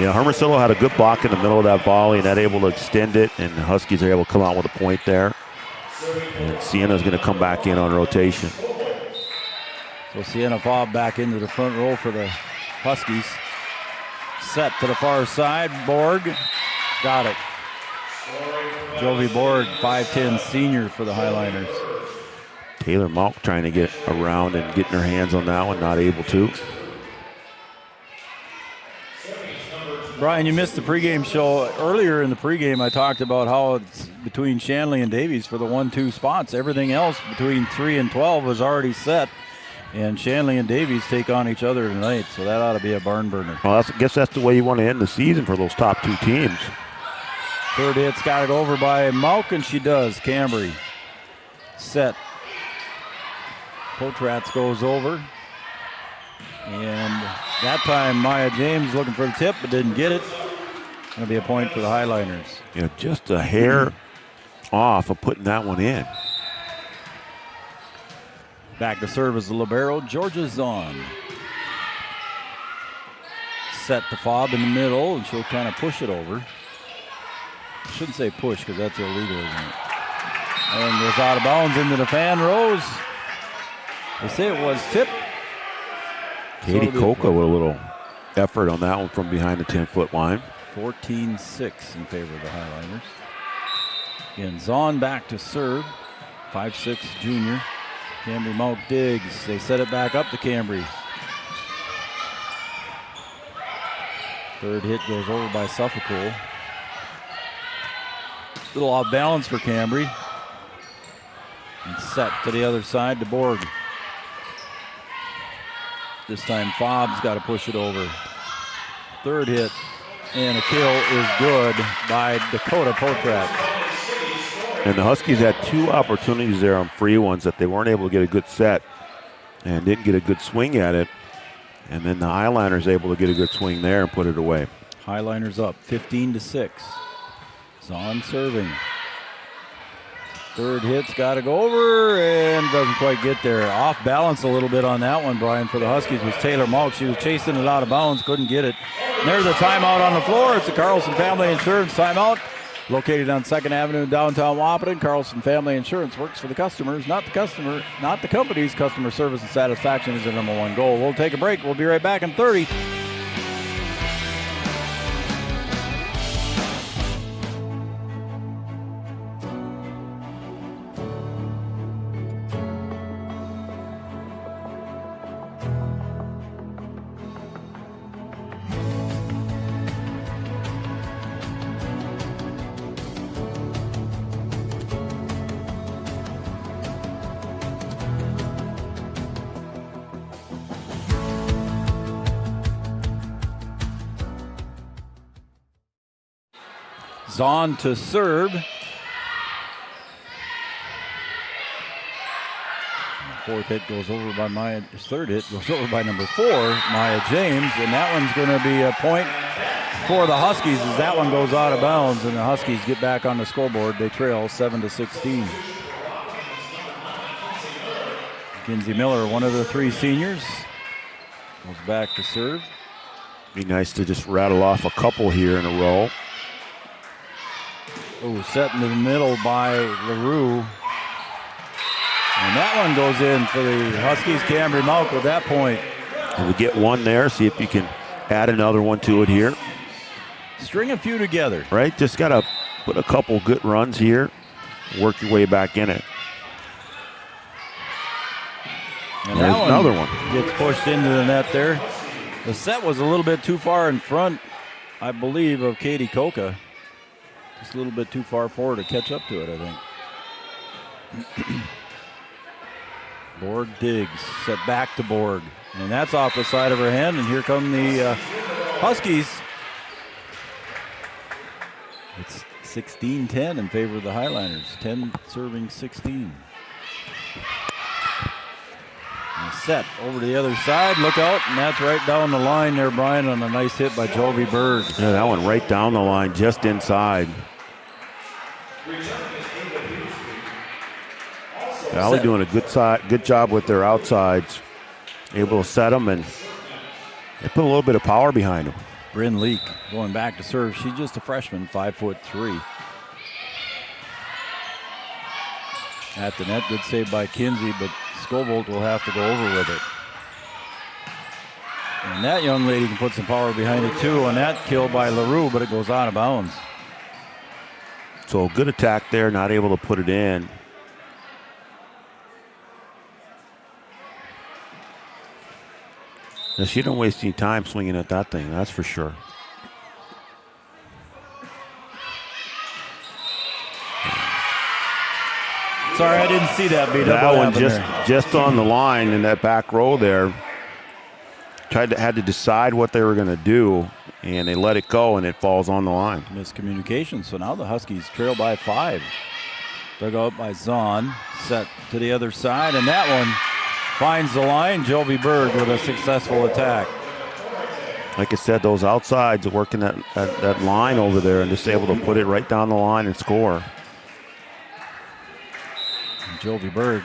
Yeah, Hermosillo had a good block in the middle of that volley and not able to extend it, and the Huskies are able to come out with a point there. And Sienna's going to come back in on rotation. So Sienna Fobb back into the front row for the Huskies. Set to the far side. Borg got it. Jovi Borg, 5'10", senior for the Highlanders. Taylor Malk trying to get around and getting her hands on that one, not able to. Brian, you missed the pregame show. Earlier in the pregame, I talked about how it's between Shanley and Davies for the 1-2 spots. Everything else between 3 and 12 was already set. And Shanley and Davies take on each other tonight, so that ought to be a barn burner. Well, I guess that's the way you want to end the season for those top two teams. Third hit's got it over by Malk, and she does. Cambry set. Potratz goes over. And that time Maya James looking for the tip, but didn't get it. Going to be a point for the Highlanders. Yeah, just a hair off of putting that one in. Back to serve as the libero, Georgia Zahn. Set to Fobb in the middle, and she'll kind of push it over. I shouldn't say push because that's illegal, isn't it? And goes out of bounds into the fan rows. They say it was tipped. Katie Coca with a little effort on that one from behind the 10-foot line. 14-6 in favor of the Highlanders. Again, Zahn back to serve. 5'6" junior. Cambry Malk digs. They set it back up to Cambry. Third hit goes over by Suffolk. Little off balance for Cambry. And set to the other side to Borg. This time Fobb's got to push it over. Third hit and a kill is good by Dakota Potratz. And the Huskies had two opportunities there on free ones that they weren't able to get a good set and didn't get a good swing at it. And then the Highlanders able to get a good swing there and put it away. Highlanders up 15-6. Zahn serving. Third hit's got to go over and doesn't quite get there. Off balance a little bit on that one, Brian, for the Huskies was Taylor Malk. She was chasing it out of bounds, couldn't get it. And there's a timeout on the floor. It's the Carlson Family Insurance timeout. Located on 2nd Avenue in downtown Wahpeton, Carlson Family Insurance works for the customers, not the companies. Customer service and satisfaction is their #1 goal. We'll take a break. We'll be right back in 30. Zahn to serve. Fourth hit goes over by Maya. His third hit goes over by number 4, Maya James, and that one's going to be a point for the Huskies as that one goes out of bounds, and the Huskies get back on the scoreboard. They trail 7-16. Kinsey Miller, one of the 3 seniors, goes back to serve. Be nice to just rattle off a couple here in a row. Oh, set into the middle by LaRue. And that one goes in for the Huskies. Cambry Malk at that point. And we get one there. See if you can add another one to it here. String a few together. Right? Just got to put a couple good runs here. Work your way back in it. And there's another one. Gets pushed into the net there. The set was a little bit too far in front, I believe, of Katie Coca. Just a little bit too far forward to catch up to it, I think. Borg digs, set back to Borg. And that's off the side of her hand, and here come the Huskies. It's 16-10 in favor of the Highliners. 10 serving 16. And set over to the other side. Look out, and that's right down the line there, Brian, on a nice hit by Jovi Berg. Yeah, that one right down the line, just inside. Valley doing a good job with their outsides. Able to set them, and they put a little bit of power behind them. Bryn Leak going back to serve. She's just a freshman, 5'3". At the net, good save by Kinsey, but Scovolt will have to go over with it. And that young lady can put some power behind it too, and that kill by LaRue, but it goes out of bounds. So good attack there, not able to put it in. Now, she don't waste any time swinging at that thing, that's for sure. Sorry, I didn't see that beat up. That one just on the line in that back row there. Had to decide what they were going to do, and they let it go, and it falls on the line. Miscommunication. So now the Huskies trail by 5. Dug out by Zahn, set to the other side, and that one finds the line. Jovi Berg with a successful attack. Like I said, those outsides are working that line over there and just able to put it right down the line and score. And Jovi Berg,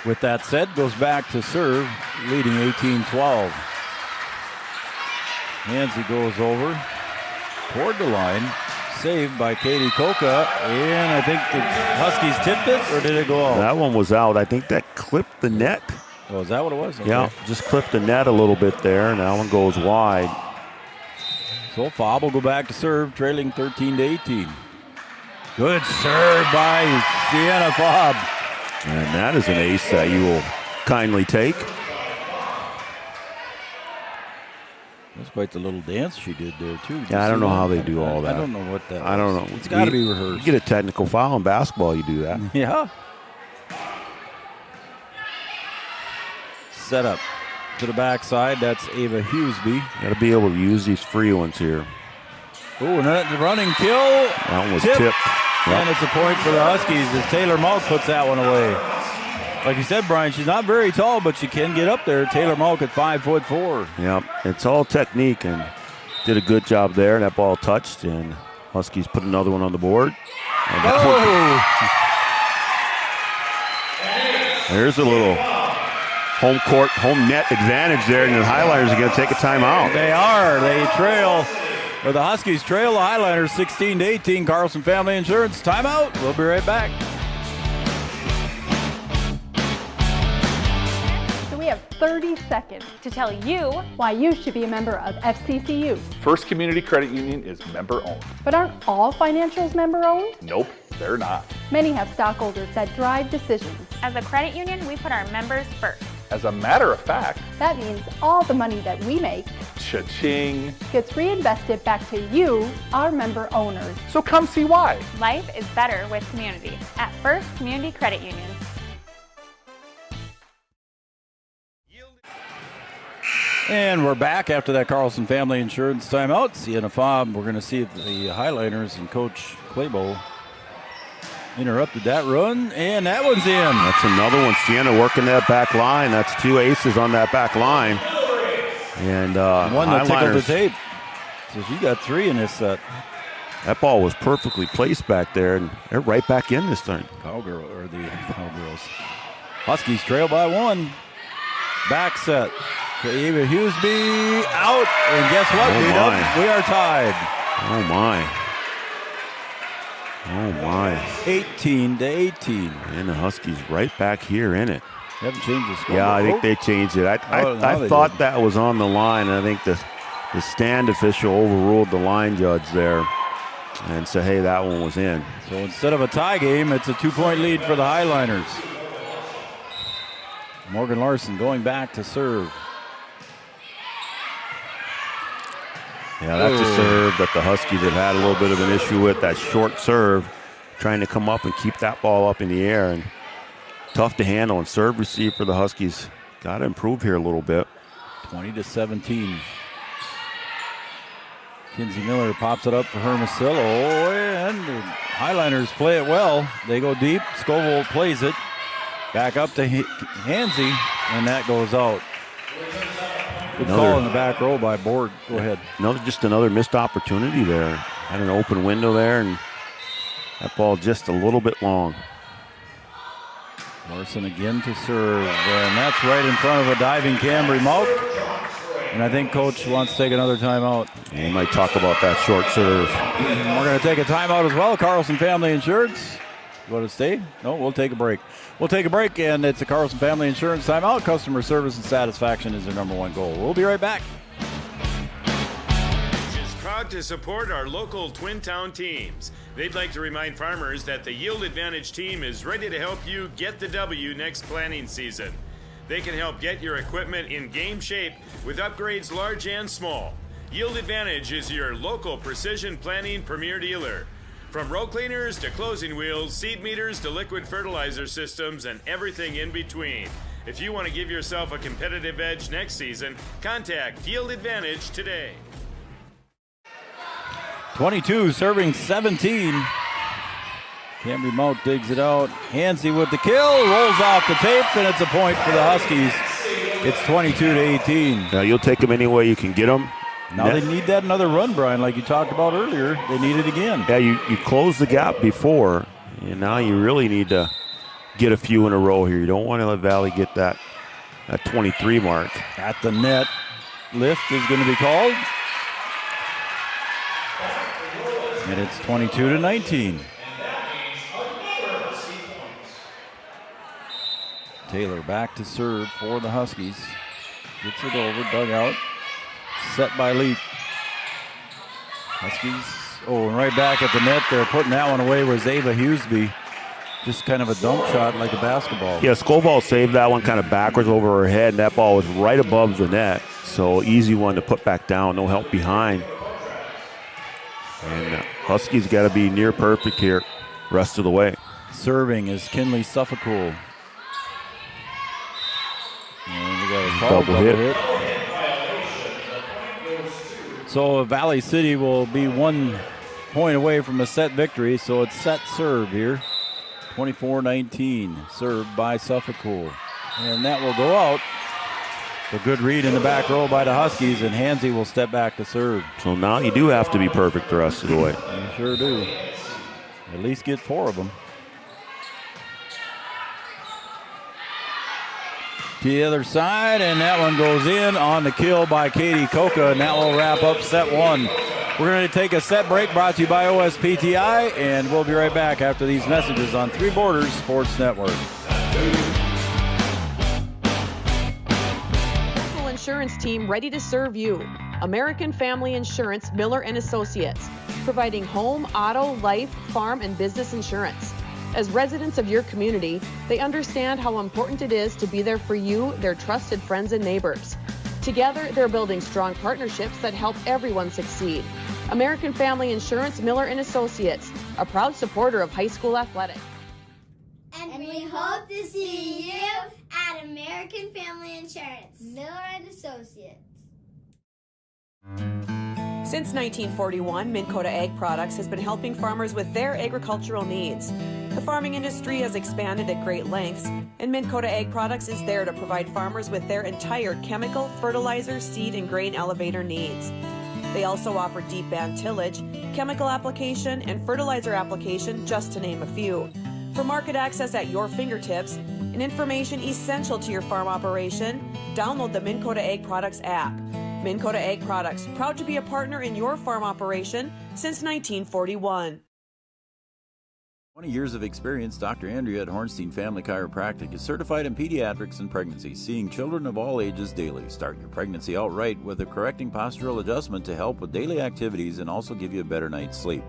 with that said, goes back to serve, leading 18-12. Nancy goes over toward the line. Saved by Katie Koka, and I think the Huskies tipped it, or did it go out? That one was out. I think that clipped the net. Oh, is that what it was? Okay. Yeah, just clipped the net a little bit there, and that one goes wide. So Fobb will go back to serve, trailing 13-18. Good serve by Sienna Fobb. And that is an ace that you will kindly take. That's quite the little dance she did there, too. Yeah, I don't know how they do all that. I don't know what that I don't know. It's got to be rehearsed. You get a technical foul in basketball, you do that. Yeah. Set up to the backside. That's Ava Hughesby. Got to be able to use these free ones here. Oh, and that running kill. That one was tipped. Yep. And it's a point for the Huskies as Taylor Malk puts that one away. Like you said, Brian, she's not very tall, but she can get up there. Taylor Malk at 5'4". Yep, it's all technique, and did a good job there. That ball touched, and Huskies put another one on the board. There's a little home court, home net advantage there, and the Highliners are going to take a timeout. They are. They trail, or the Huskies trail the Highliners 16-18. Carlson Family Insurance timeout. We'll be right back. We have 30 seconds to tell you why you should be a member of FCCU. First Community Credit Union is member-owned. But aren't all financials member-owned? Nope, they're not. Many have stockholders that drive decisions. As a credit union, we put our members first. As a matter of fact, that means all the money that we make cha-ching gets reinvested back to you, our member owners. So come see why. Life is better with community at First Community Credit Union. And we're back after that Carlson Family Insurance timeout. Sienna Fobb, we're going to see if the Highliners and Coach Claybo interrupted that run, and that one's in. That's another one. Sienna working that back line. That's 2 aces on that back line. And one that tickled the tape. So she got 3 in this set. That ball was perfectly placed back there, and they're right back in this time. Cowgirls. Huskies trail by 1. Back set. Ava Hughesby out, and guess what? We are tied. Oh my. 18-18. And the Huskies right back here in it. They haven't changed the score. Yeah, I think they changed it. I thought that was on the line. I think the stand official overruled the line judge there and said, hey, that one was in. So instead of a tie game, it's a 2-point lead for the Highliners. Morgan Larson going back to serve. Yeah, that's a serve that the Huskies have had a little bit of an issue with, that short serve, trying to come up and keep that ball up in the air, and tough to handle. And serve receive for the Huskies. Got to improve here a little bit. 20-17. Kinsey Miller pops it up for Hermosillo, and the Highliners play it well. They go deep. Scoville plays it. Back up to Hansey, and that goes out. Good call in the back row by Board. Go ahead. Just another missed opportunity there. Had an open window there, and that ball just a little bit long. Morrison again to serve, and that's right in front of a diving Cambry Mout. And I think Coach wants to take another timeout. He might talk about that short serve. We're going to take a timeout as well. Carlson Family Insurance. You want to stay? No, we'll take a break. We'll take a break, and it's a Carlson Family Insurance timeout. Customer service and satisfaction is their number one goal. We'll be right back. Is proud to support our local Twin Town teams. They'd like to remind farmers that the Yield Advantage team is ready to help you get the W next planting season. They can help get your equipment in game shape with upgrades large and small. Yield Advantage is your local precision planting premier dealer. From row cleaners to closing wheels, seed meters to liquid fertilizer systems, and everything in between. If you want to give yourself a competitive edge next season, contact Yield Advantage today. 22 serving 17. Cambry Mout digs it out. Hansey with the kill, rolls off the tape, and it's a point for the Huskies. It's 22-18. Now you'll take them any way you can get them. Now they need that another run, Brian, like you talked about earlier. They need it again. Yeah, you closed the gap before, and now you really need to get a few in a row here. You don't want to let Valley get that 23 mark. At the net, lift is going to be called. And it's 22-19. Taylor back to serve for the Huskies. Gets it over, dug out. Set by Leap. Huskies, and right back at the net there. Putting that one away was Ava Hughesby. Just kind of a dunk shot like a basketball. Yeah, Scoville saved that one kind of backwards over her head, and that ball was right above the net. So easy one to put back down, no help behind. And Huskies got to be near perfect here rest of the way. Serving is Kinley Suffolcool. And we got a double hit. So Valley City will be 1 point away from a set victory. So it's set serve here. 24-19, served by Suffolcool. And that will go out. A good read in the back row by the Huskies, and Hansey will step back to serve. So now you do have to be perfect the rest of the way. You sure do. At least get 4 of them. To the other side, and that one goes in on the kill by Katie Coca, and that will wrap up set 1. We're going to take a set break brought to you by OSPTI, and we'll be right back after these messages on Three Borders Sports Network. Insurance team ready to serve you. American Family Insurance Miller & Associates, providing home, auto, life, farm, and business insurance. As residents of your community, they understand how important it is to be there for you, their trusted friends and neighbors. Together, they're building strong partnerships that help everyone succeed. American Family Insurance Miller & Associates, a proud supporter of high school athletics. And we hope to see you at American Family Insurance, Miller & Associates. Since 1941, Minn Kota Ag Products has been helping farmers with their agricultural needs. The farming industry has expanded at great lengths, and Minn Kota Ag Products is there to provide farmers with their entire chemical, fertilizer, seed, and grain elevator needs. They also offer deep band tillage, chemical application, and fertilizer application, just to name a few. For market access at your fingertips and information essential to your farm operation, download the Minn Kota Ag Products app. Minn Kota Ag Products, proud to be a partner in your farm operation since 1941. 20 years of experience, Dr. Andrea at Hornstein Family Chiropractic is certified in pediatrics and pregnancy, seeing children of all ages daily. Start your pregnancy out right with a correcting postural adjustment to help with daily activities and also give you a better night's sleep.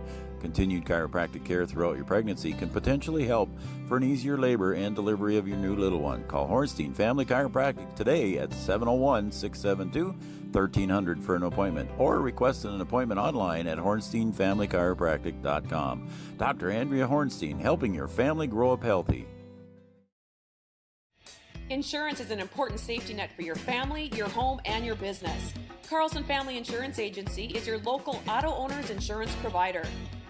Continued chiropractic care throughout your pregnancy can potentially help for an easier labor and delivery of your new little one. Call Hornstein Family Chiropractic today at 701-672-1300 for an appointment, or request an appointment online at hornsteinfamilychiropractic.com. Dr. Andrea Hornstein, helping your family grow up healthy. Insurance is an important safety net for your family, your home, and your business. Carlson Family Insurance Agency is your local auto owner's insurance provider.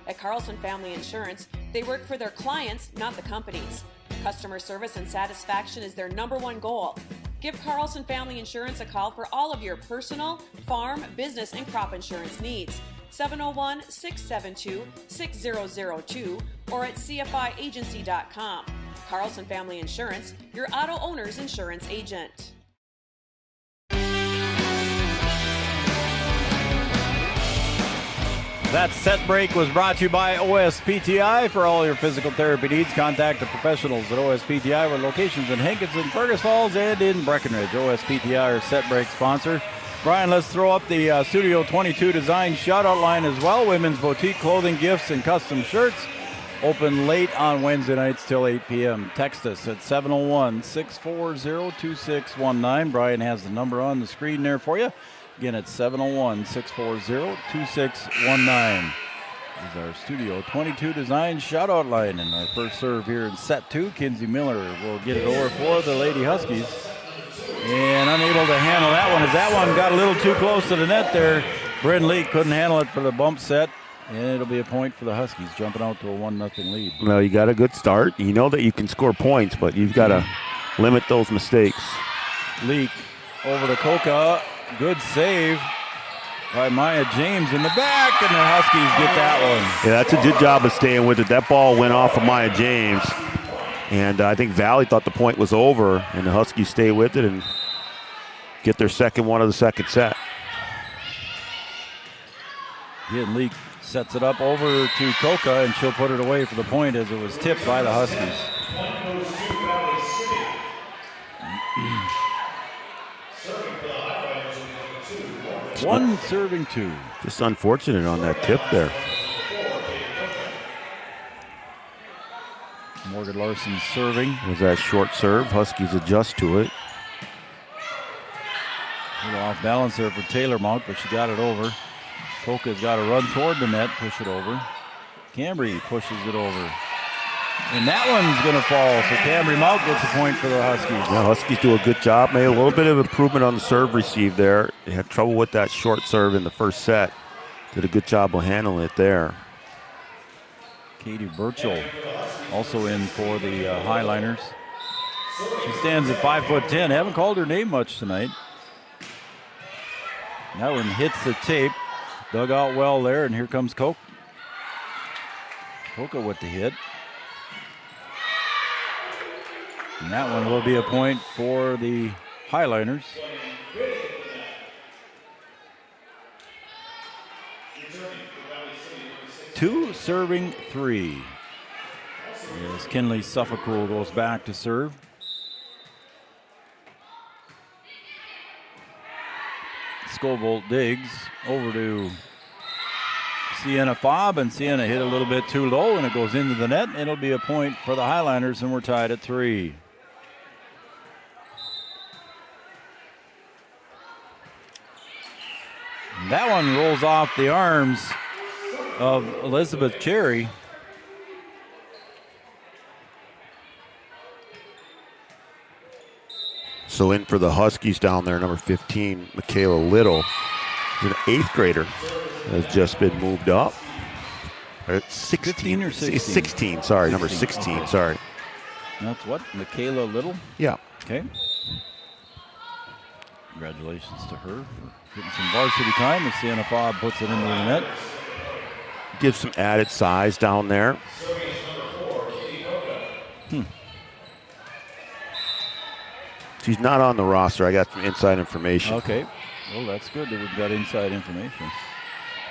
At Carlson Family Insurance, they work for their clients, not the companies. Customer service and satisfaction is their #1 goal. Give Carlson Family Insurance a call for all of your personal, farm, business, and crop insurance needs. 701-672-6002 or at cfiagency.com. Carlson Family Insurance, your auto owner's insurance agent. That set break was brought to you by OSPTI. For all your physical therapy needs, contact the professionals at OSPTI with locations in Hankinson, Fergus Falls, and in Breckenridge. OSPTI, our set break sponsor. Brian, let's throw up the Studio 22 design shout-out line as well. Women's boutique clothing, gifts, and custom shirts. Open late on Wednesday nights till 8 p.m. Text us at 701-640-2619. Brian has the number on the screen there for you. Again, it's 701-640-2619. This is our Studio 22 design shout-out line. And our first serve here in set 2, Kinsey Miller will get it over for the Lady Huskies. And unable to handle that one, as that one got a little too close to the net there. Bryn Lee couldn't handle it for the bump set. And it'll be a point for the Huskies, jumping out to a 1-0 lead. Well, you got a good start. You know that you can score points, but you've got to limit those mistakes. Leak over to Coca. Good save by Maya James in the back, and the Huskies get that one. Yeah, that's a good job of staying with it. That ball went off of Maya James, and I think Valley thought the point was over, and the Huskies stay with it and get their second one of the second set. Again, Leak sets it up over to Coca, and she'll put it away for the point as it was tipped by the Huskies. One serving two. Just unfortunate on that tip there. Morgan Larson serving. Was that short serve? Huskies adjust to it. A little off balance there for Taylor Monk, but she got it over. Coca's got to run toward the net, push it over. Cambry pushes it over. And that one's going to fall, so Cambry Monk gets a point for the Huskies. Yeah, Huskies do a good job. Made a little bit of improvement on the serve receive there. They had trouble with that short serve in the first set. Did a good job of handling it there. Katie Burchell also in for the Highliners. She stands at 5'10". Haven't called her name much tonight. That one hits the tape. Dug out well there, and here comes Coca. Coca with the hit. And that one will be a point for the Highliners. Two serving three. As Kinley Suffolcool goes back to serve. Scobolt digs over to Sienna Fobb, and Sienna hit a little bit too low, and it goes into the net. It'll be a point for the Highliners, and we're tied at 3. And that one rolls off the arms of Elizabeth Cherry. So in for the Huskies down there, number 15, Michaela Little. She's an 8th grader. Has just been moved up. 16. 15 or 16? 16, sorry, number 16, sorry. That's what, Michaela Little? Yeah. Okay. Congratulations to her for getting some varsity time. As Sienna Fobb puts it into the net. Gives some added size down there. She's not on the roster. I got some inside information. Okay. Well, that's good that we've got inside information.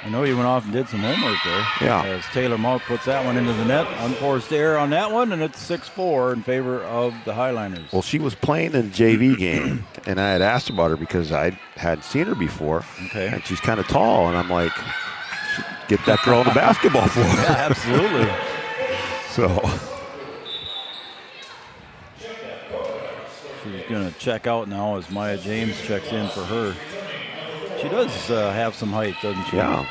I know you went off and did some homework there. Yeah. As Taylor Monk puts that one into the net. Unforced error on that one, and it's 6-4 in favor of the Highliners. Well, she was playing in the JV game, and I had asked about her because I hadn't seen her before. Okay. And she's kind of tall, and I'm like, get that girl on the basketball floor. Yeah, absolutely. So she's going to check out now as Maya James checks in for her. She does have some height, doesn't she? yeah,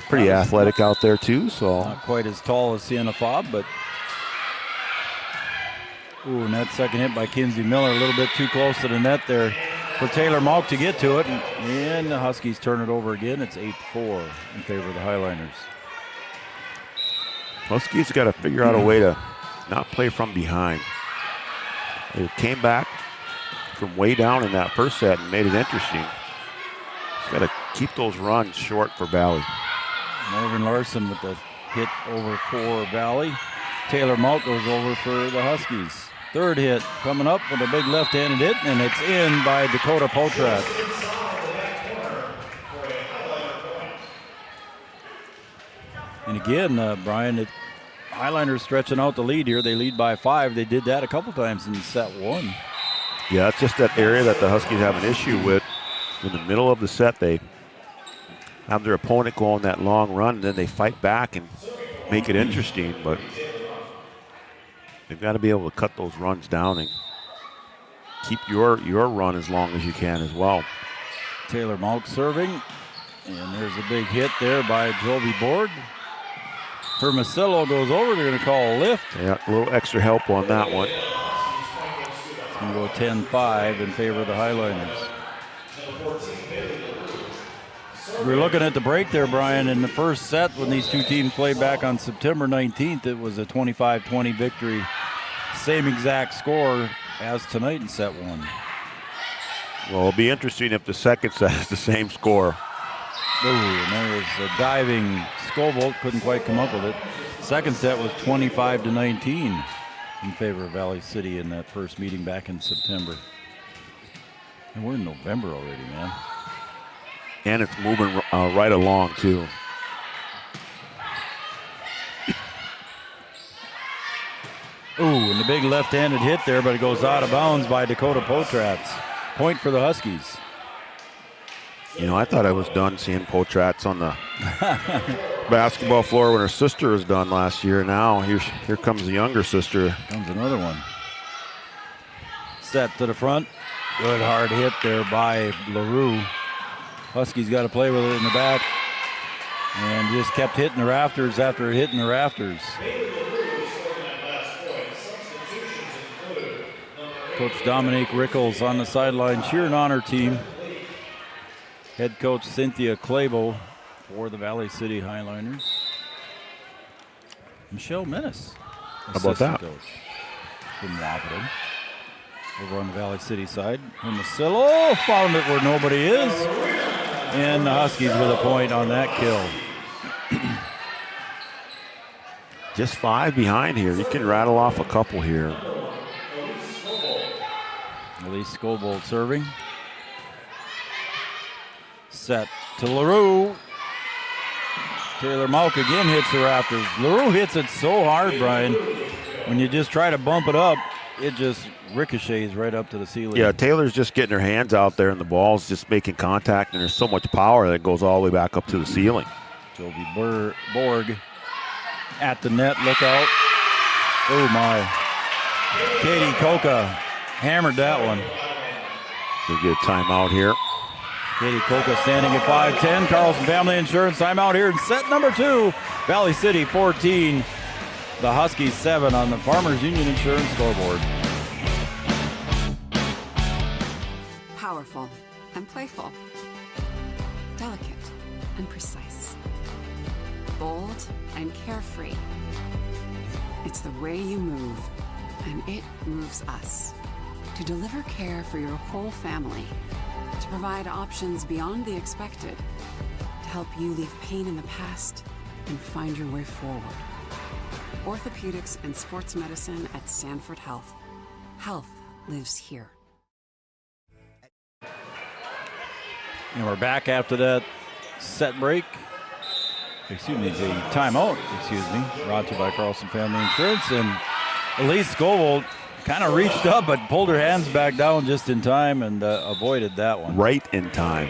pretty athletic out there too. So not quite as tall as Sienna Fobb, but ooh, and that second hit by Kinsey Miller, a little bit too close to the net there for Taylor Malk to get to it, and the Huskies turn it over again. It's 8-4 in favor of the Highliners. Huskies got to figure out a way to not play from behind. They came back from way down in that first set and made it interesting. Got to keep those runs short for Valley. Morgan Larson with the hit over for Valley. Taylor Malk goes over for the Huskies. Third hit coming up with a big left-handed hit, and it's in by Dakota Potrat. And again, Brian, Highliners stretching out the lead here. They lead by 5. They did that a couple times in set 1. Yeah, it's just that area that the Huskies have an issue with. In the middle of the set, they have their opponent go on that long run, and then they fight back and make it interesting. But they've got to be able to cut those runs down and keep your run as long as you can as well. Taylor Malk serving, and there's a big hit there by Jovi Borg. Hermosillo goes over. They're going to call a lift. Yeah, a little extra help on that one. It's going to go 10-5 in favor of the Highliners. We're looking at the break there, Brian. In the first set, when these two teams played back on September 19th, it was a 25-20 victory. Same exact score as tonight in set 1. Well, it'll be interesting if the second set is the same score. Ooh, and there was a diving Scobolt, couldn't quite come up with it. Second set was 25-19 in favor of Valley City in that first meeting back in September. And we're in November already, man. And it's moving right along, too. Ooh, and the big left-handed hit there, but it goes out of bounds by Dakota Potrats. Point for the Huskies. You know, I thought I was done seeing Potrats on the basketball floor when her sister was done last year. Now here comes the younger sister. Comes another one. Set to the front. Good hard hit there by LaRue. Huskies got to play with it in the back. And just kept hitting the rafters after hitting the rafters. Coach Dominique Rickles on the sideline cheering on her team. Head coach Cynthia Clabo for the Valley City Highliners. Michelle Menace, how about that? Coach from Wahpeton. Over on the Valley City side. Hermosillo found it where nobody is. And the Huskies with a point on that kill. Just 5 behind here. You can rattle off a couple here. Elise Scobolt serving. Set to LaRue. Taylor Malk again hits the rafters. LaRue hits it so hard, Brian. When you just try to bump it up, it just ricochets right up to the ceiling. Yeah, Taylor's just getting her hands out there and the ball's just making contact, and there's so much power that goes all the way back up to the ceiling. Jovi Borg at the net, look out. Oh my. Katie Coca hammered that one. They get a timeout here. Katie Coca standing at 5'10". Carlson Family Insurance timeout here in set number 2. Valley City 14. The Huskies 7 on the Farmers Union Insurance scoreboard. Powerful and playful. Delicate and precise. Bold and carefree. It's the way you move, and it moves us. To deliver care for your whole family. To provide options beyond the expected. To help you leave pain in the past and find your way forward. Orthopedics and sports medicine at Sanford Health. Health lives here. And we're back after that set break. Excuse me, the timeout, brought to you by Carlson Family Insurance. And Elise Scobolt kind of reached up but pulled her hands back down just in time and avoided that one. Right in time.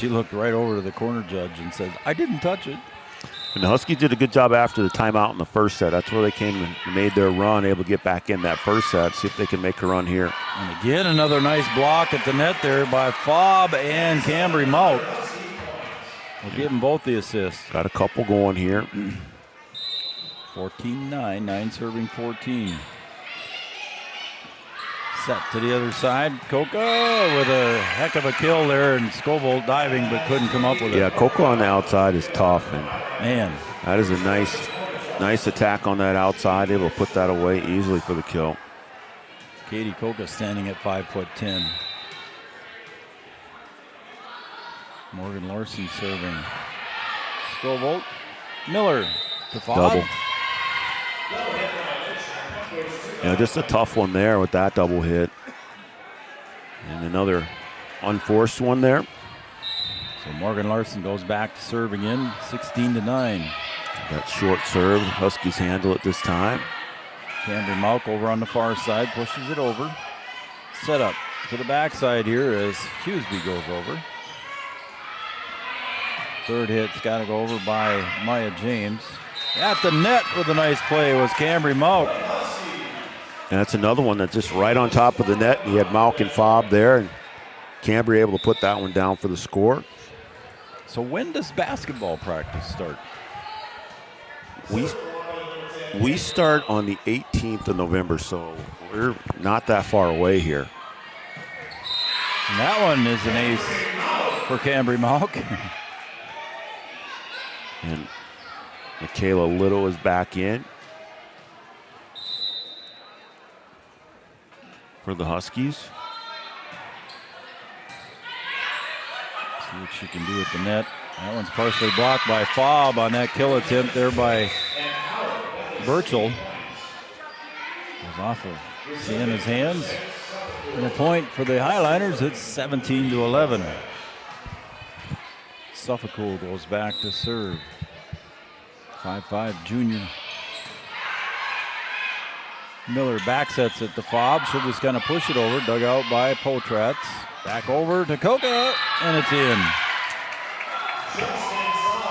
she looked right over to the corner judge and said, I didn't touch it. And the Huskies did a good job after the timeout in the first set. That's where they came and made their run, able to get back in that first set, see if they can make a run here. And again, another nice block at the net there by Fobb and Cambry Mout. We'll give them both the assists. Got a couple going here. 14-9, 9 serving 14. Set to the other side. Coca with a heck of a kill there, and Scovold diving but couldn't come up with it. Yeah, Coca on the outside is tough. And man, that is a nice attack on that outside. Able to put that away easily for the kill. Katie Coca standing at 5'10". Morgan Larson serving. Scovold. Miller to Fobb. Double. Yeah, just a tough one there with that double hit. And another unforced one there. So Morgan Larson goes back to serve again, 16-9. That short serve, Huskies handle it this time. Cambry Malk over on the far side, pushes it over. Set up to the backside here as Hughesby goes over. Third hit's got to go over by Maya James. At the net with a nice play was Cambry Malk. And that's another one that's just right on top of the net. He had Malk and Fobb there, and Cambry able to put that one down for the score. So when does basketball practice start? We start on the 18th of November, so we're not that far away here. And that one is an ace for Cambry Malk. And Michaela Little is back in for the Huskies. See what she can do at the net. That one's partially blocked by Fobb on that kill attempt there by Birchall. Goes off of Sienna's hands. And a point for the Highliners. It's 17-11. Suffolk goes back to serve. 5'5" junior. Miller back sets it to Fobb. She'll just kind of push it over. Dug out by Potratz. Back over to Coca, and it's in.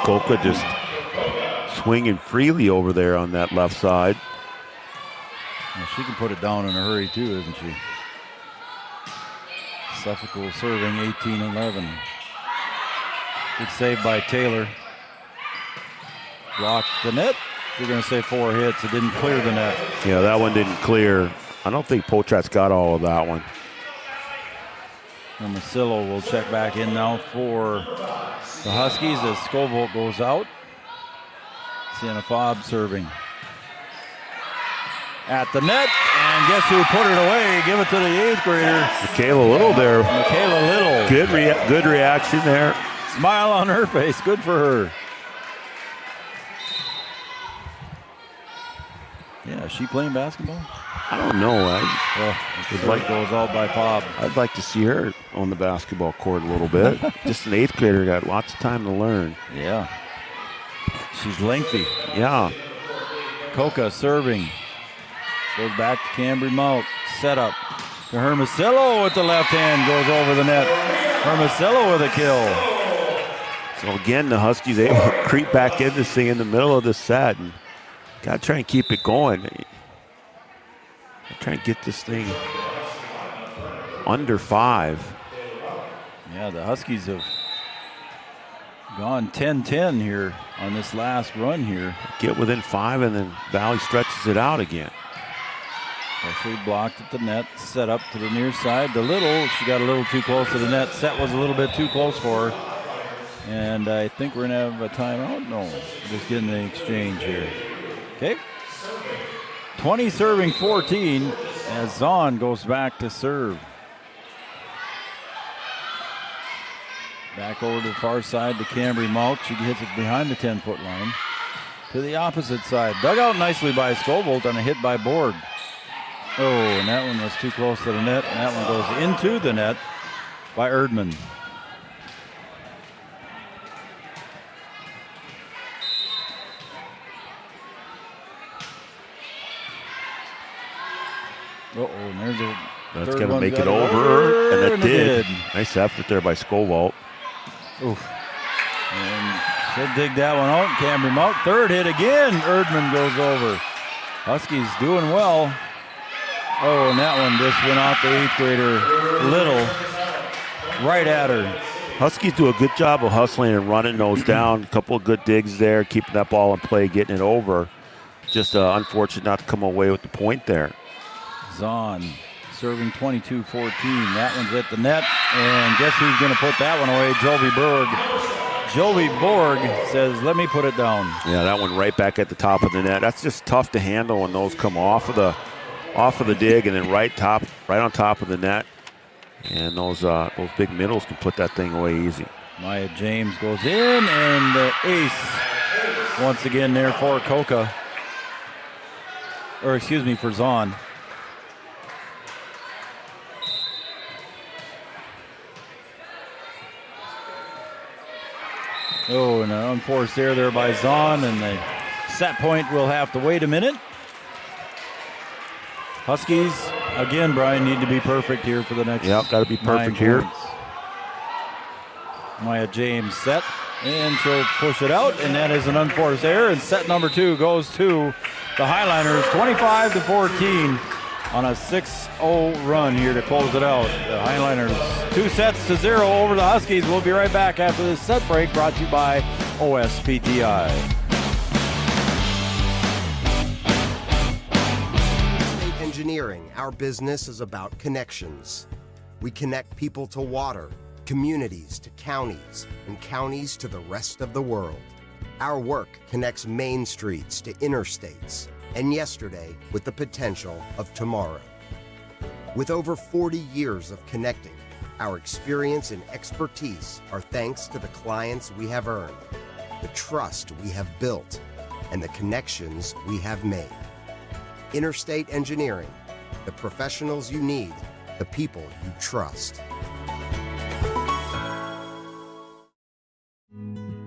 Coca just swinging freely over there on that left side. Well, she can put it down in a hurry too, isn't she? Suffolk serving 18-11. Good save by Taylor. Blocked the net. You're going to say 4 hits. It didn't clear the net. Yeah, that one didn't clear. I don't think Potratz got all of that one. And Masillo will check back in now for the Huskies as Scovold goes out. Sienna Fobb serving. At the net, and guess who put it away? Give it to the 8th grader. Michaela Little there. Michaela Little. Good reaction there. Smile on her face. Good for her. Yeah, is she playing basketball? I don't know. It goes out by Fobb. I'd like to see her on the basketball court a little bit. Just an 8th grader, got lots of time to learn. Yeah. She's lengthy. Yeah. Coca serving. Goes back to Cambry Malk. Set up to Hermosillo with the left hand. Goes over the net. Hermosillo with a kill. So again, the Huskies able to creep back in this thing in the middle of the set. And got to try and keep it going. Try and get this thing under 5. Yeah, the Huskies have gone 10-10 here on this last run here. Get within 5 and then Valley stretches it out again. She blocked at the net, set up to the near side. The Little, she got a little too close to the net. Set was a little bit too close for her. And I think we're going to have a timeout. No, just getting the exchange here. Okay. 20 serving 14 as Zahn goes back to serve. Back over to the far side to Cambry Malk. She hits it behind the 10-foot line. To the opposite side. Dug out nicely by Scovold on a hit by Borg. Oh, and that one was too close to the net. And that one goes into the net by Erdman. And there's a that's going to make it over, and it did. Nice effort there by Scovold. Oof. And she'll dig that one out. Camry Monk, third hit again. Erdman goes over. Huskies doing well. Oh, and that one just went off the 8th grader Little. Right at her. Huskies do a good job of hustling and running those down. A couple of good digs there, keeping that ball in play, getting it over. Just unfortunate not to come away with the point there. Zahn serving 22-14. That one's at the net. And guess who's going to put that one away? Jovi Borg. Jovi Borg says, let me put it down. Yeah, that one right back at the top of the net. That's just tough to handle when those come off of the dig and then right on top of the net. And those big middles can put that thing away easy. Maya James goes in, and the ace once again there for Coca. Or excuse me, for Zahn. Oh, and an unforced error there by Zahn, and the set point will have to wait a minute. Huskies, again, Brian, need to be perfect here for the next. Yep, got to be perfect here. Maya James set, and she'll push it out, and that is an unforced error, and set number 2 goes to the Highliners, 25-14 on a 6-0 run here to close it out. The Highliners 2-0 over the Huskies. We'll be right back after this set break, brought to you by OSPTI. Engineering, our business is about connections. We connect people to water, communities to counties, and counties to the rest of the world. Our work connects main streets to interstates, and yesterday with the potential of tomorrow. With over 40 years of connecting, our experience and expertise are thanks to the clients we have earned, the trust we have built, and the connections we have made. Interstate Engineering, the professionals you need, the people you trust.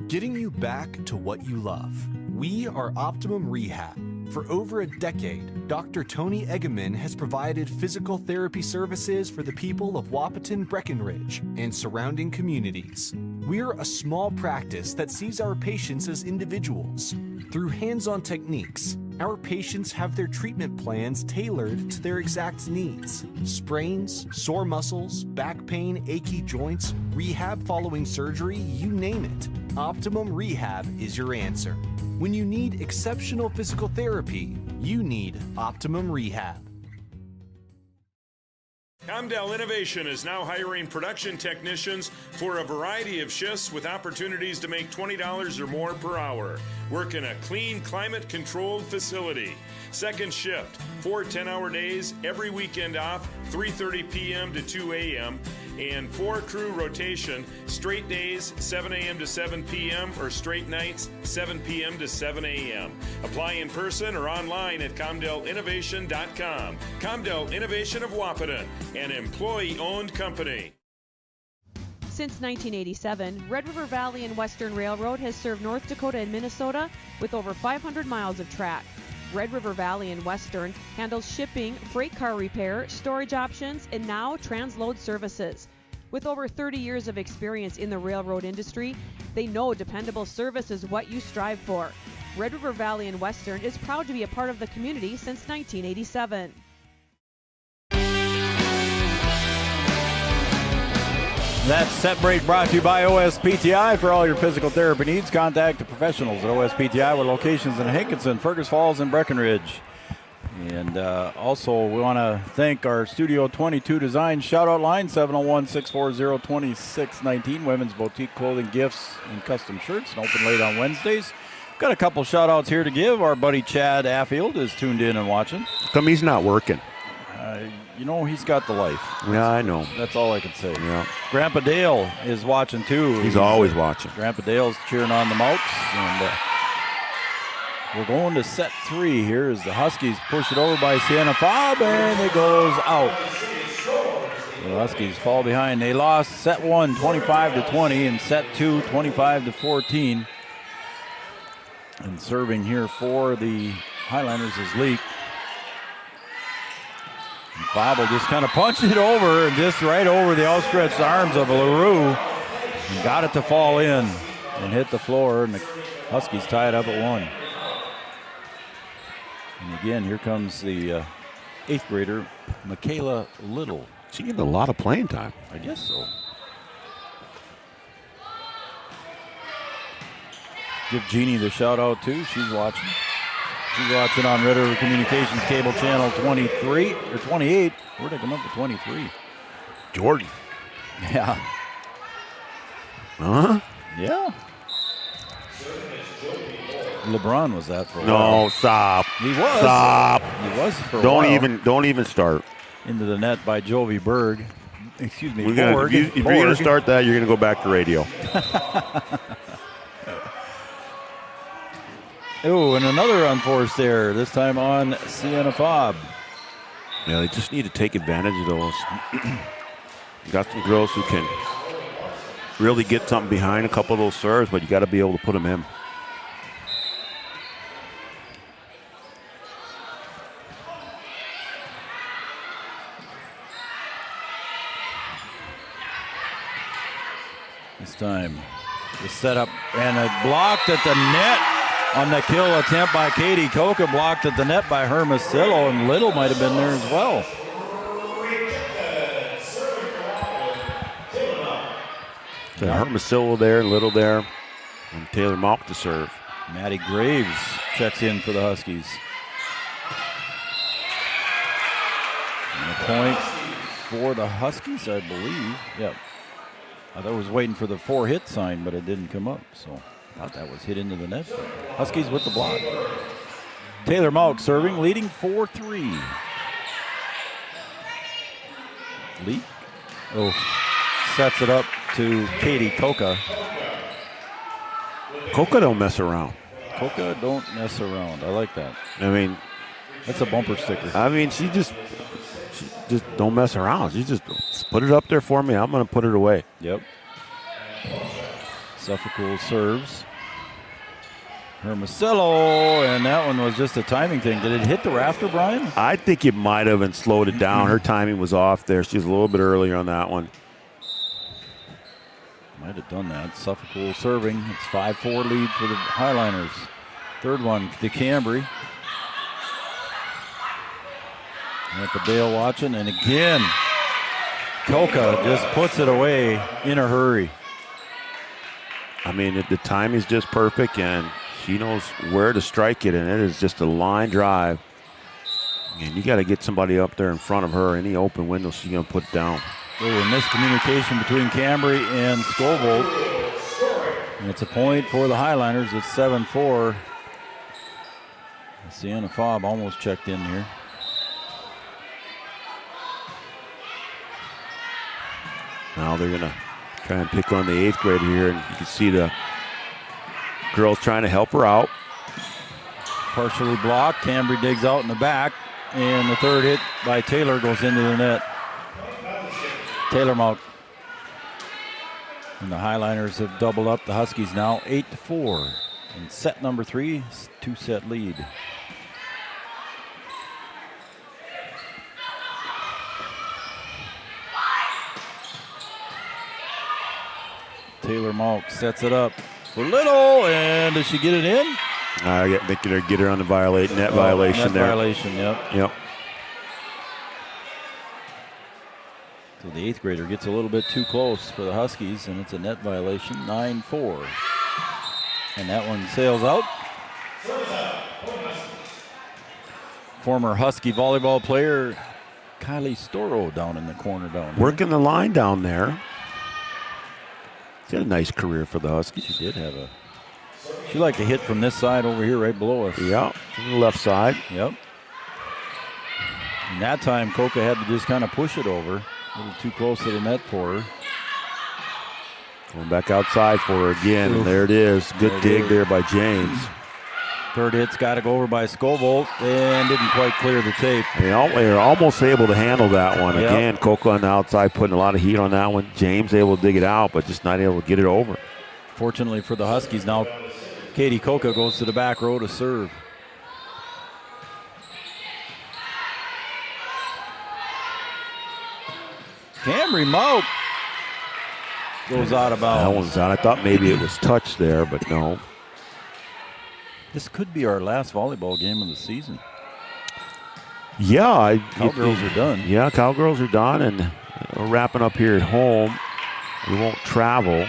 Getting you back to what you love. We are Optimum Rehab. For over a decade, Dr. Tony Egeman has provided physical therapy services for the people of Wahpeton, Breckenridge, and surrounding communities. We're a small practice that sees our patients as individuals. Through hands-on techniques, our patients have their treatment plans tailored to their exact needs. Sprains, sore muscles, back pain, achy joints, rehab following surgery, you name it. Optimum Rehab is your answer. When you need exceptional physical therapy, you need Optimum Rehab. Comdell Innovation is now hiring production technicians for a variety of shifts with opportunities to make $20 or more per hour. Work in a clean, climate-controlled facility. Second shift, 4 10-hour days, every weekend off, 3:30 p.m. to 2 a.m., and 4-crew rotation, straight days, 7 a.m. to 7 p.m., or straight nights, 7 p.m. to 7 a.m. Apply in person or online at ComdellInnovation.com. Comdell Innovation of Wahpeton, an employee-owned company. Since 1987, Red River Valley and Western Railroad has served North Dakota and Minnesota with over 500 miles of track. Red River Valley and Western handles shipping, freight car repair, storage options, and now transload services. With over 30 years of experience in the railroad industry, they know dependable service is what you strive for. Red River Valley and Western is proud to be a part of the community since 1987. That set break brought to you by OSPTI. For all your physical therapy needs, contact the professionals at OSPTI with locations in Hankinson, Fergus Falls, and Breckenridge. And also, we want to thank our Studio 22 Design shout-out line, 701-640-2619. Women's boutique clothing, gifts, and custom shirts, and open late on Wednesdays. Got a couple shout-outs here to give. Our buddy Chad Affield is tuned in and watching. How come he's not working? You know, he's got the life. Yeah, I know. That's all I can say. Yeah. Grandpa Dale is watching, too. He's always watching. Grandpa Dale's cheering on the Mouts. And we're going to set 3 here as the Huskies push it over by Sienna Fobb, and it goes out. The Huskies fall behind. They lost set 1, 25-20, and set 2, 25-14. And serving here for the Highlanders is Leak. Fobb will just kind of punch it over, and just right over the outstretched arms of LaRue. And got it to fall in and hit the floor, and the Huskies tie it up at 1. And again, here comes the 8th grader, Michaela Little. She getting a lot of playing time. I guess so. Give Jeannie the shout out too. She's watching. She's watching on Red River Communications Cable Channel 23 or 28. Where'd I come up with 23? Jordan. Yeah. Huh? Yeah. LeBron was that for a while. No, stop. He was. Stop. He was for a while. Don't even start. Into the net by Jovi Berg. Excuse me, If Borg. you're going to start that, you're going to go back to radio. Oh, and another unforced error, this time on Sienna Fobb. Yeah, they just need to take advantage of those. You got some girls who can really get something behind a couple of those serves, but you got to be able to put them in. This time, the setup and a blocked at the net on the kill attempt by Katie Coca, blocked at the net by Hermosillo, and Little might have been there as well. So Hermosillo there, Little there, and Taylor Malk to serve. Maddie Graves checks in for the Huskies. And a point for the Huskies, I believe. Yep. I thought I was waiting for the 4-hit sign, but it didn't come up. So I thought that was hit into the net. Huskies with the block. Taylor Malk serving, leading 4-3. Leak. Oh, sets it up to Katie Coca. Coca don't mess around. Coca don't mess around. I like that. I mean, that's a bumper sticker. I mean, she just don't mess around. She just put it up there for me. I'm going to put it away. Yep. Suffolk serves. Hermosillo, and that one was just a timing thing. Did it hit the rafter, Brian? I think it might have and slowed it down. Her timing was off there. She was a little bit earlier on that one. Might have done that. Suffolk serving. It's 5-4 lead for the Highliners. Third one to Cambry. At the bail watching, and again, Coca just puts it away in a hurry. I mean, the time is just perfect, and she knows where to strike it, and it is just a line drive. And you got to get somebody up there in front of her. Any open window, she's going to put down. Oh, a miscommunication between Cambry and Scovold. And it's a point for the Highliners. It's 7-4. Sienna Fobb almost checked in here. Now they're going to try and pick on the 8th grader here, and you can see the girls trying to help her out. Partially blocked. Cambry digs out in the back, and the third hit by Taylor goes into the net. Taylor Malk. And the Highliners have doubled up the Huskies now 8-4. In set number 3, 2-set lead. Taylor Malk sets it up for Little, and does she get it in? Get her on the net violation net there. Violation, yep. Yep. So the 8th grader gets a little bit too close for the Huskies, and it's a net violation, 9-4. And that one sails out. Former Husky volleyball player Kylie Storo down in the corner down there. Working the line down there. She had a nice career for the Huskies. She did have a... She liked to hit from this side over here right below us. Yeah, from the left side. Yep. And that time, Coca had to just kind of push it over. A little too close to the net for her. Going back outside for her again, and there it is. Good dig there by James. Third hit's got to go over by Scovold, and didn't quite clear the tape. They're almost able to handle that one. Yep. Again, Coca on the outside putting a lot of heat on that one. James able to dig it out, but just not able to get it over. Fortunately for the Huskies, now Katie Coca goes to the back row to serve. Cambry Malk goes out of bounds. That one's out. I thought maybe it was touched there, but no. This could be our last volleyball game of the season. Yeah. Cowgirls are done. Yeah, Cowgirls are done, and we're wrapping up here at home. We won't travel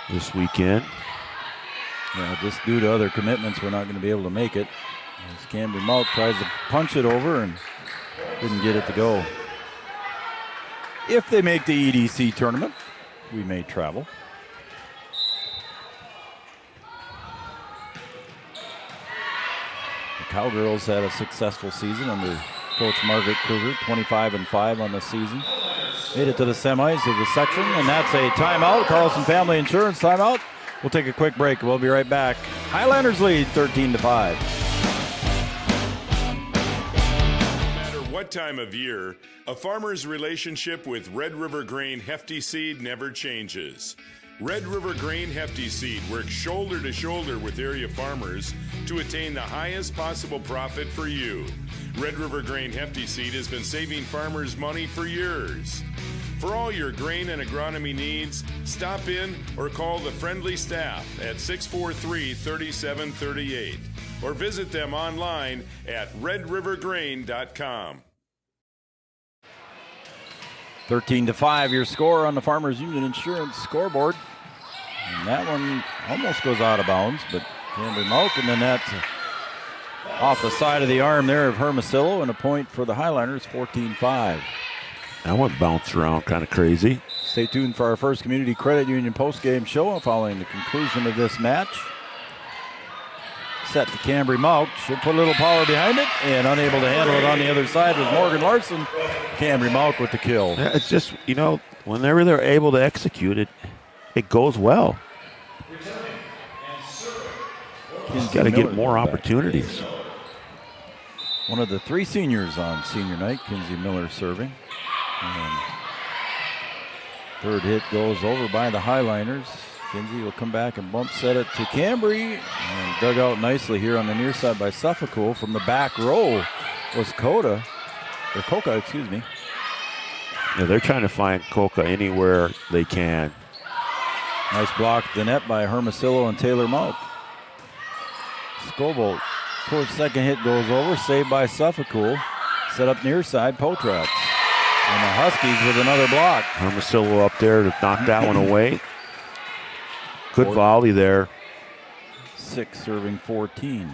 this weekend. Yeah, just due to other commitments, we're not going to be able to make it. As Camden Malt tries to punch it over and didn't get it to go. If they make the EDC tournament, we may travel. The Cowgirls had a successful season under Coach Margaret Kruger, 25-5 on the season. Made it to the semis of the section, and that's a timeout. Carlson Family Insurance timeout. We'll take a quick break. We'll be right back. Highlanders lead 13-5. What time of year, a farmer's relationship with Red River Grain Hefty Seed never changes. Red River Grain Hefty Seed works shoulder to shoulder with area farmers to attain the highest possible profit for you. Red River Grain Hefty Seed has been saving farmers money for years. For all your grain and agronomy needs, stop in or call the friendly staff at 643-3738 or visit them online at redrivergrain.com. 13-5, your score on the Farmers Union Insurance scoreboard. And that one almost goes out of bounds, but Camden Malk, and then that's off the side of the arm there of Hermosillo, and a point for the Highlanders, 14-5. That one bounced around kind of crazy. Stay tuned for our first Community Credit Union post-game show following the conclusion of this match. Set to Cambry Malk. She'll put a little power behind it, and unable to handle it on the other side was Morgan Larson. Cambry Malk with the kill. Yeah, it's just, whenever they're able to execute it, it goes well. He's got to get more opportunities. One of the three seniors on senior night, Kinsey Miller serving. And third hit goes over by the Highliners. Kinsey will come back and bump set it to Cambry. And dug out nicely here on the near side by Suffolk. From the back row was Coca, excuse me. Yeah, they're trying to find Coca anywhere they can. Nice block at the net by Hermosillo and Taylor Malk. Scobolt, towards second hit goes over, saved by Suffolk. Set up near side, Potratz. And the Huskies with another block. Hermosillo up there to knock that one away. Good volley there. 6 serving 14.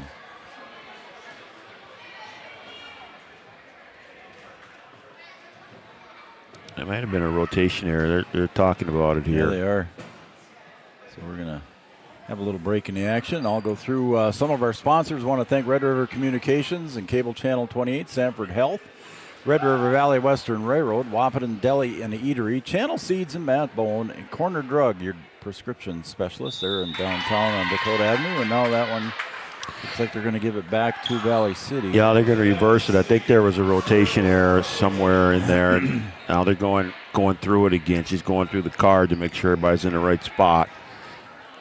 It might have been a rotation error. They're talking about it here. Yeah, they are. So we're going to have a little break in the action. I'll go through some of our sponsors. I want to thank Red River Communications and Cable Channel 28, Sanford Health, Red River Valley Western Railroad, Wahpeton Deli and Eatery, Channel Seeds and Matt Bone, and Corner Drug, your prescription specialist there in downtown on Dakota Avenue. And now that one looks like they're going to give it back to Valley City. Yeah, they're going to reverse it. I think there was a rotation error somewhere in there. Now they're going through it again. She's going through the card to make sure everybody's in the right spot.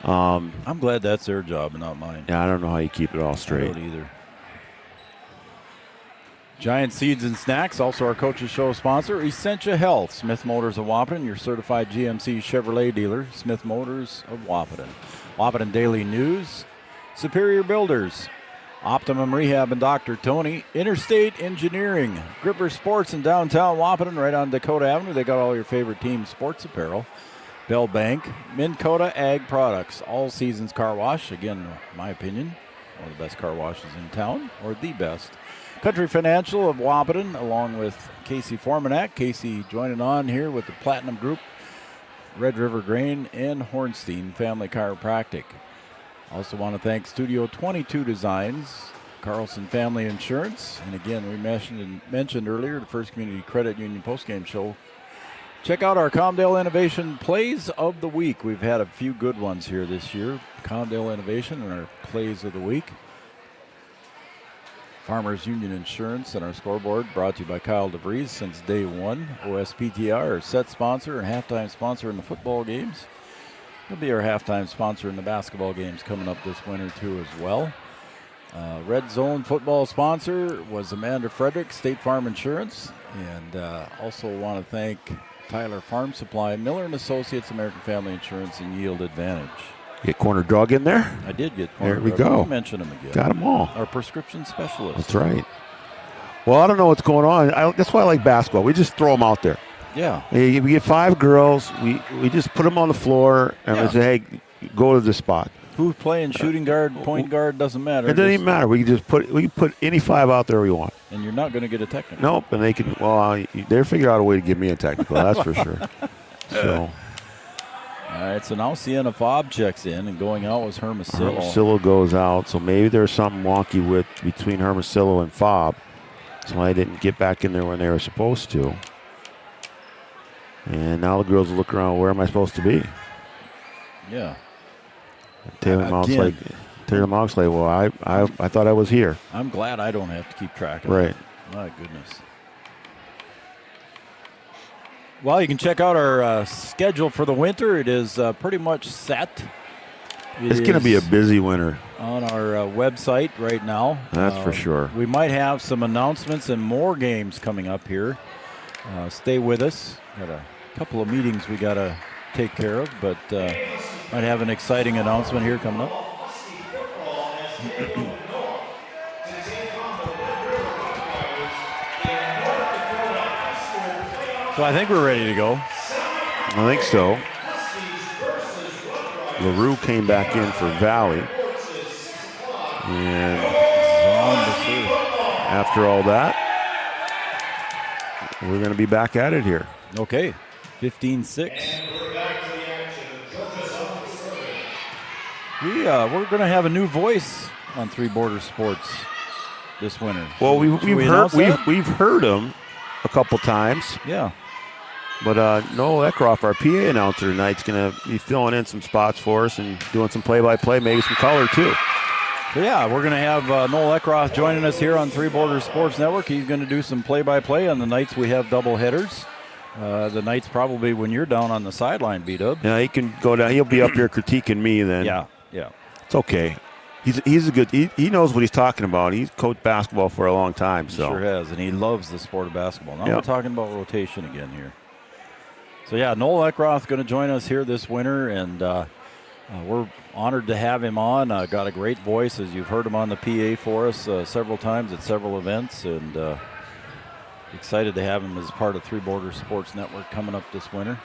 I'm glad that's their job and not mine. Yeah, I don't know how you keep it all straight. I don't either. Giant Seeds and Snacks, also our Coach's Show sponsor. Essentia Health, Smith Motors of Wahpeton, your certified GMC Chevrolet dealer. Smith Motors of Wahpeton. Wahpeton Daily News, Superior Builders, Optimum Rehab and Dr. Tony, Interstate Engineering, Gripper Sports in downtown Wahpeton, right on Dakota Avenue. They got all your favorite team sports apparel. Bell Bank, Minn Kota Ag Products, All Seasons Car Wash. Again, in my opinion, one of the best car washes in town, or the best. Country Financial of Wahpeton, along with Casey Formanak. Casey joining on here with the Platinum Group, Red River Grain, and Hornstein Family Chiropractic. Also want to thank Studio 22 Designs, Carlson Family Insurance, and again, we mentioned earlier the First Community Credit Union postgame show. Check out our Comdale Innovation Plays of the Week. We've had a few good ones here this year. Comdale Innovation and our Plays of the Week. Farmers Union Insurance and our scoreboard brought to you by Kyle DeVries since day one. OSPTR, our set sponsor and halftime sponsor in the football games. He'll be our halftime sponsor in the basketball games coming up this winter too as well. Red Zone football sponsor was Amanda Frederick, State Farm Insurance. And also want to thank Tyler Farm Supply, Miller and Associates, American Family Insurance, and Yield Advantage. Get Corner Drug in there? I did get Corner There we Drug. go. You mentioned him again. Got them all. Our prescription specialist. That's right. Well, I don't know what's going on. That's why I like basketball. We just throw them out there. Yeah. We get 5 girls. We just put them on the floor and we say, hey, go to this spot. Who's playing shooting guard, point guard, doesn't matter. It doesn't even matter. We can put any 5 out there we want. And you're not going to get a technical. Nope. And they can. Well, they figure out a way to give me a technical. That's for sure. So. All right. So now Sienna Fobb checks in, and going out was Hermosillo. Hermosillo goes out. So maybe there's something wonky between Hermosillo and Fobb. So I didn't get back in there when they were supposed to. And now the girls look around. Where am I supposed to be? Yeah. Taylor Monk's like, well, I thought I was here. I'm glad I don't have to keep track of Right. it. My goodness. Well, you can check out our schedule for the winter. It is pretty much set. It's going to be a busy winter. On our website right now. That's for sure. We might have some announcements and more games coming up here. Stay with us. Got a couple of meetings we got to take care of, but might have an exciting announcement here coming up. So I think we're ready to go. I think so. LaRue came back in for Valley. And after all that, we're going to be back at it here. Okay, 15-6. We're going to have a new voice on Three Border Sports this winter. Well, we've heard him a couple times. Yeah. But Noel Eckroff, our PA announcer tonight, is going to be filling in some spots for us and doing some play-by-play, maybe some color too. So yeah, we're going to have Noel Eckroth joining us here on Three Border Sports Network. He's going to do some play-by-play on the nights we have double headers. The nights probably when you're down on the sideline, B-Dub. Yeah, he can go down. He'll be up here critiquing me then. Yeah. It's okay. He's a good. He knows what he's talking about. He's coached basketball for a long time. So He sure has, and he loves the sport of basketball. Now Yep. we're talking about rotation again here. So yeah, Noel Eckroth going to join us here this winter, and we're honored to have him on. Got a great voice, as you've heard him on the PA for us several times at several events, and excited to have him as part of Three Border Sports Network coming up this winter.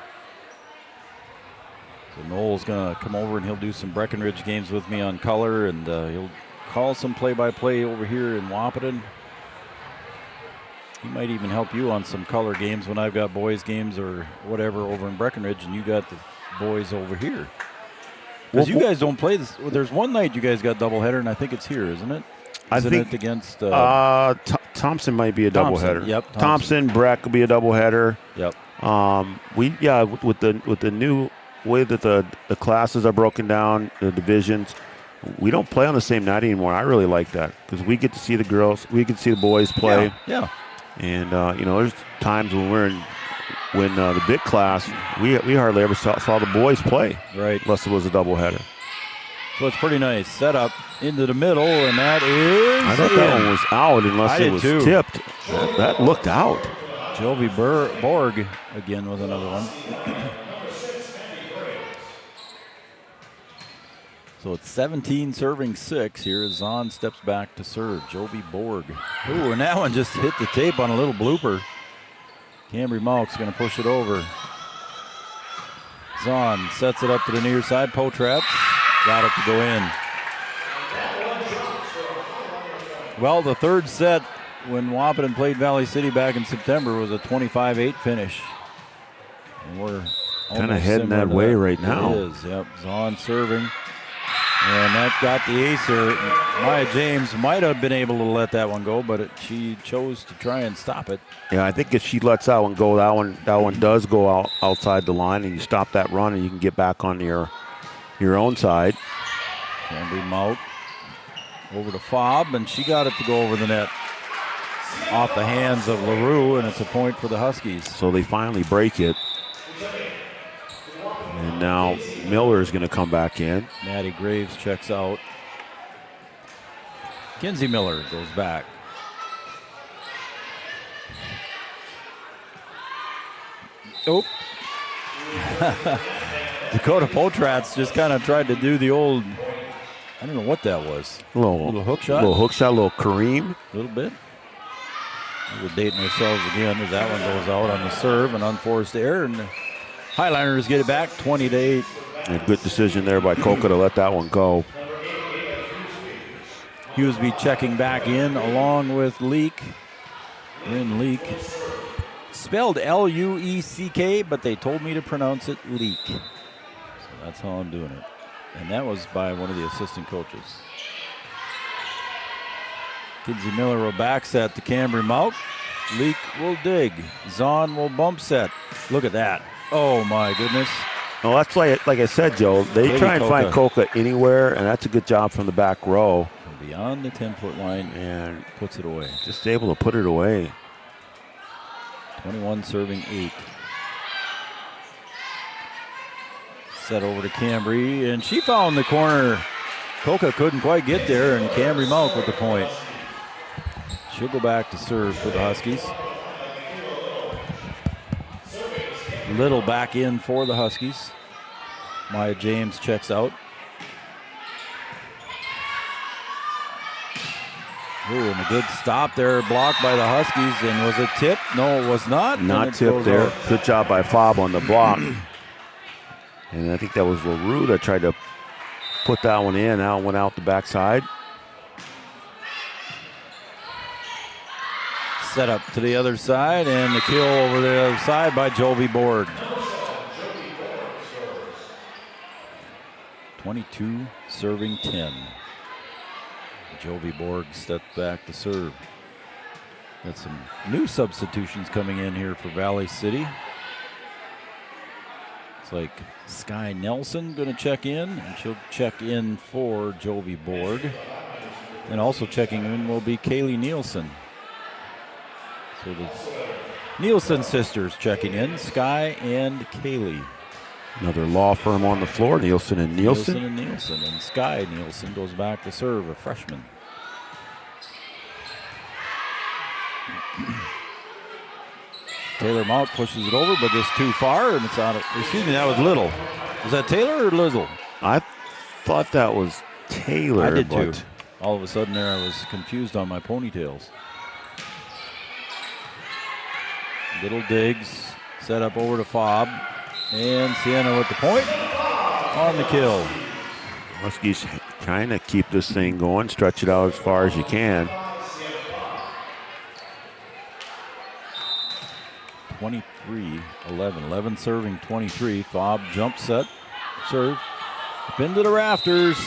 So Noel's going to come over and he'll do some Breckenridge games with me on color, and he'll call some play-by-play over here in Wahpeton. He might even help you on some color games when I've got boys games or whatever over in Breckenridge, and you got the boys over here. Because you guys don't play this. Well, there's one night you guys got doubleheader, and I think it's here, isn't it? I think it against Thompson might be a doubleheader. Yep. Thompson, Breck will be a doubleheader. Yep. With the new way that the classes are broken down, the divisions, we don't play on the same night anymore. I really like that because we get to see the girls, we get to see the boys play. Yeah. And there's times when when the big class, we hardly ever saw the boys play. Right. Unless it was a doubleheader. So it's pretty nice. Set up into the middle, and that is. I thought that one was out unless it was tipped. That looked out. Jovi Borg again with another one. So it's 17 serving 6. Here as Zahn steps back to serve. Jovi Borg. Ooh, and that one just hit the tape on a little blooper. Cambry Malk's going to push it over. Zahn sets it up to the near side. Potratz got it to go in. Well, the third set when Wahpeton played Valley City back in September was a 25-8 finish. And we're kind of heading that way right now. It is, yep. Zahn serving. And that got the acer. Maya James might have been able to let that one go, but she chose to try and stop it. Yeah, I think if she lets that one go, that one does go outside the line, and you stop that run, and you can get back on your own side. Cambry Malk over to Fobb, and she got it to go over the net off the hands of LaRue, and it's a point for the Huskies. So they finally break it. And now Miller is going to come back in. Maddie Graves checks out. Kinsey Miller goes back. Oh. Dakota Potratz just kind of tried to do the old, I don't know what that was. A little hook shot. A little Kareem. A little bit. We're dating ourselves again as that one goes out on the serve, an unforced error, and the Highliners get it back 20-8. A good decision there by Coca to let that one go. Hughesby checking back in along with Leak. Lynn Leak. Spelled L-U-E-C-K, but they told me to pronounce it Leak. So that's how I'm doing it. And that was by one of the assistant coaches. Kinsey Miller will back set to Cambry Mount. Leak will dig. Zahn will bump set. Look at that. Oh, my goodness. Well, that's like I said, Joe. They Katie try and find Coca. Coca anywhere, and that's a good job from the back row. From beyond the 10-foot line and puts it away. Just able to put it away. 21 serving 8. Set over to Cambry, and she found the corner. Coca couldn't quite get there, and Cambry Mount with the point. She'll go back to serve for the Huskies. Little back in for the Huskies. Maya James checks out. Ooh, and a good stop there, blocked by the Huskies. And was it tipped? No, it was not. Not tipped there. Out. Good job by Fobb on the block. And I think that was LaRue that tried to put that one in. Now it went out the backside. Set up to the other side, and the kill over the other side by Jovi Borg. 22 serving 10. Jovi Borg stepped back to serve. Got some new substitutions coming in here for Valley City. It's like Sky Nelson going to check in, and she'll check in for Jovi Borg. And also checking in will be Kaylee Nielsen. So the Nielsen sisters checking in, Sky and Kaylee. Another law firm on the floor, Nielsen and Nielsen. Nielsen and Nielsen, and Sky Nielsen goes back to serve, a freshman. Taylor Mount pushes it over, but just too far, and it's out of, excuse me, that was Little. Was that Taylor or Little? I thought that was Taylor. I did too. All of a sudden there I was confused on my ponytails. Little digs, set up over to Fobb, and Sienna with the point on the kill. Huskies trying to keep this thing going, stretch it out as far as you can. 23-11, 11 serving 23. Fobb jump set, serve, up into the rafters.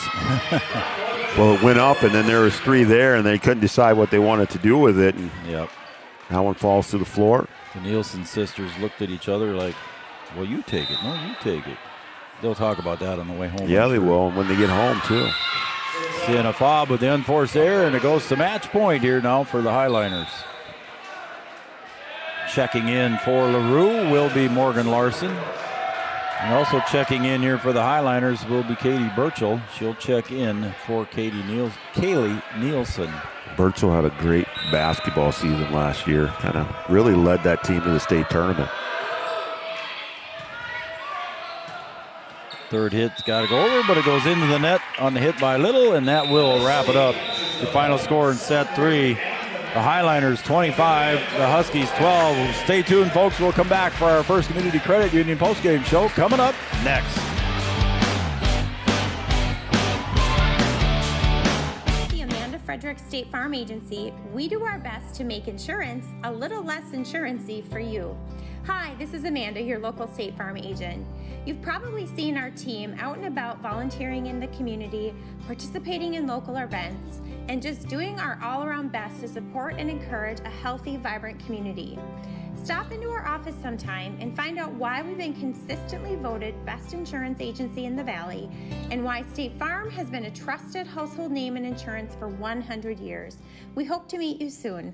Well, it went up, and then there was 3 there, and they couldn't decide what they wanted to do with it. And yep. That one falls to the floor. The Nielsen sisters looked at each other like, well, you take it. No, you take it. They'll talk about that on the way home. Yeah, they will when they get home, too. Sienna Fobb with the unforced error, and it goes to match point here now for the Highliners. Checking in for LaRue will be Morgan Larson. And also checking in here for the Highliners will be Katie Burchell. She'll check in for Kaylee Nielsen. Burchell had a great basketball season last year. Kind of really led that team to the state tournament. Third hit's got to go over, but it goes into the net on the hit by Little, and that will wrap it up. The final score in set 3. The Highliners 25, the Huskies 12. Stay tuned, folks. We'll come back for our first Community Credit Union postgame show coming up next. Frederick State Farm Agency, we do our best to make insurance a little less insurance-y for you. Hi, this is Amanda, your local State Farm agent. You've probably seen our team out and about volunteering in the community, participating in local events, and just doing our all-around best to support and encourage a healthy, vibrant community. Stop into our office sometime and find out why we've been consistently voted best insurance agency in the Valley and why State Farm has been a trusted household name in insurance for 100 years. We hope to meet you soon.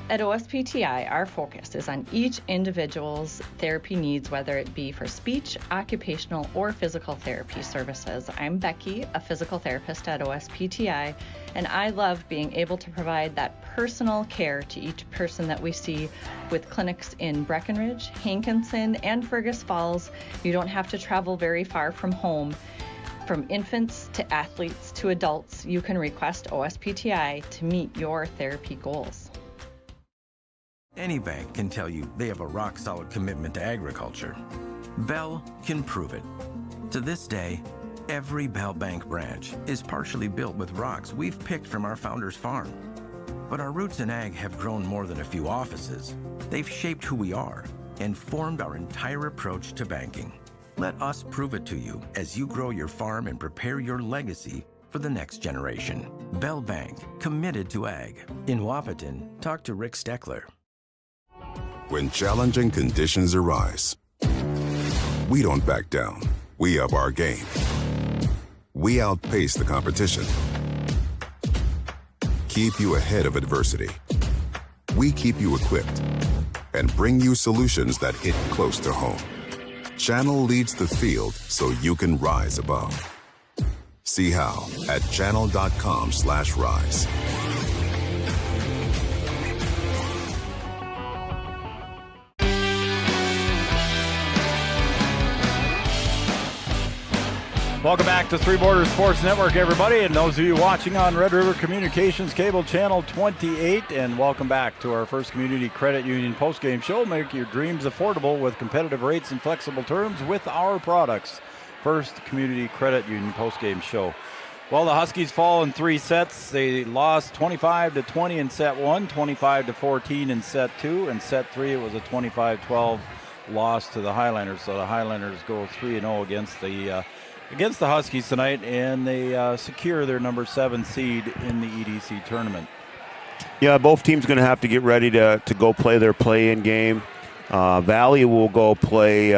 At OSPTI, our focus is on each individual's therapy needs, whether it be for speech, occupational, or physical therapy services. I'm Becky, a physical therapist at OSPTI, and I love being able to provide that personal care to each person that we see with clinics in Breckenridge, Hankinson, and Fergus Falls. You don't have to travel very far from home. From infants to athletes to adults, you can request OSPTI to meet your therapy goals. Any bank can tell you they have a rock-solid commitment to agriculture. Bell can prove it. To this day, every Bell Bank branch is partially built with rocks we've picked from our founder's farm. But our roots in ag have grown more than a few offices. They've shaped who we are and formed our entire approach to banking. Let us prove it to you as you grow your farm and prepare your legacy for the next generation. Bell Bank, committed to ag. In Wahpeton, talk to Rick Steckler. When challenging conditions arise, we don't back down. We up our game. We outpace the competition. Keep you ahead of adversity. We keep you equipped and bring you solutions that hit close to home. Channel leads the field so you can rise above. See how at channel.com/rise. Welcome back to Three Borders Sports Network, everybody, and those of you watching on Red River Communications Cable Channel 28, and welcome back to our First Community Credit Union postgame show. Make your dreams affordable with competitive rates and flexible terms with our products. First Community Credit Union postgame show. Well, the Huskies fall in 3 sets. They lost 25-20 in set 1, 25-14 in set 2, and set 3 it was a 25-12 loss to the Highlanders. So the Highlanders go 3-0 against the Huskies tonight, and they secure their number 7 seed in the EDC tournament. Yeah, both teams going to have to get ready to go play their play-in game. Valley will go play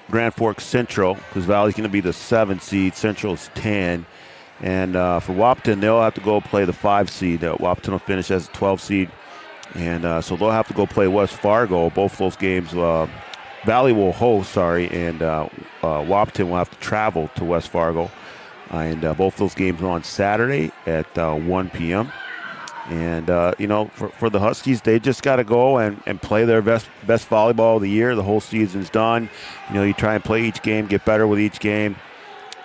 Grand Forks Central because Valley's going to be the 7 seed. Central's 10. And for Wahpeton, they'll have to go play the 5 seed. Wahpeton will finish as a 12 seed. And so they'll have to go play West Fargo. Both those games, Valley will host, and Wahpeton will have to travel to West Fargo. And both those games are on Saturday at 1 p.m. And, for the Huskies, they just got to go and play their best volleyball of the year. The whole season's done. You try and play each game, get better with each game,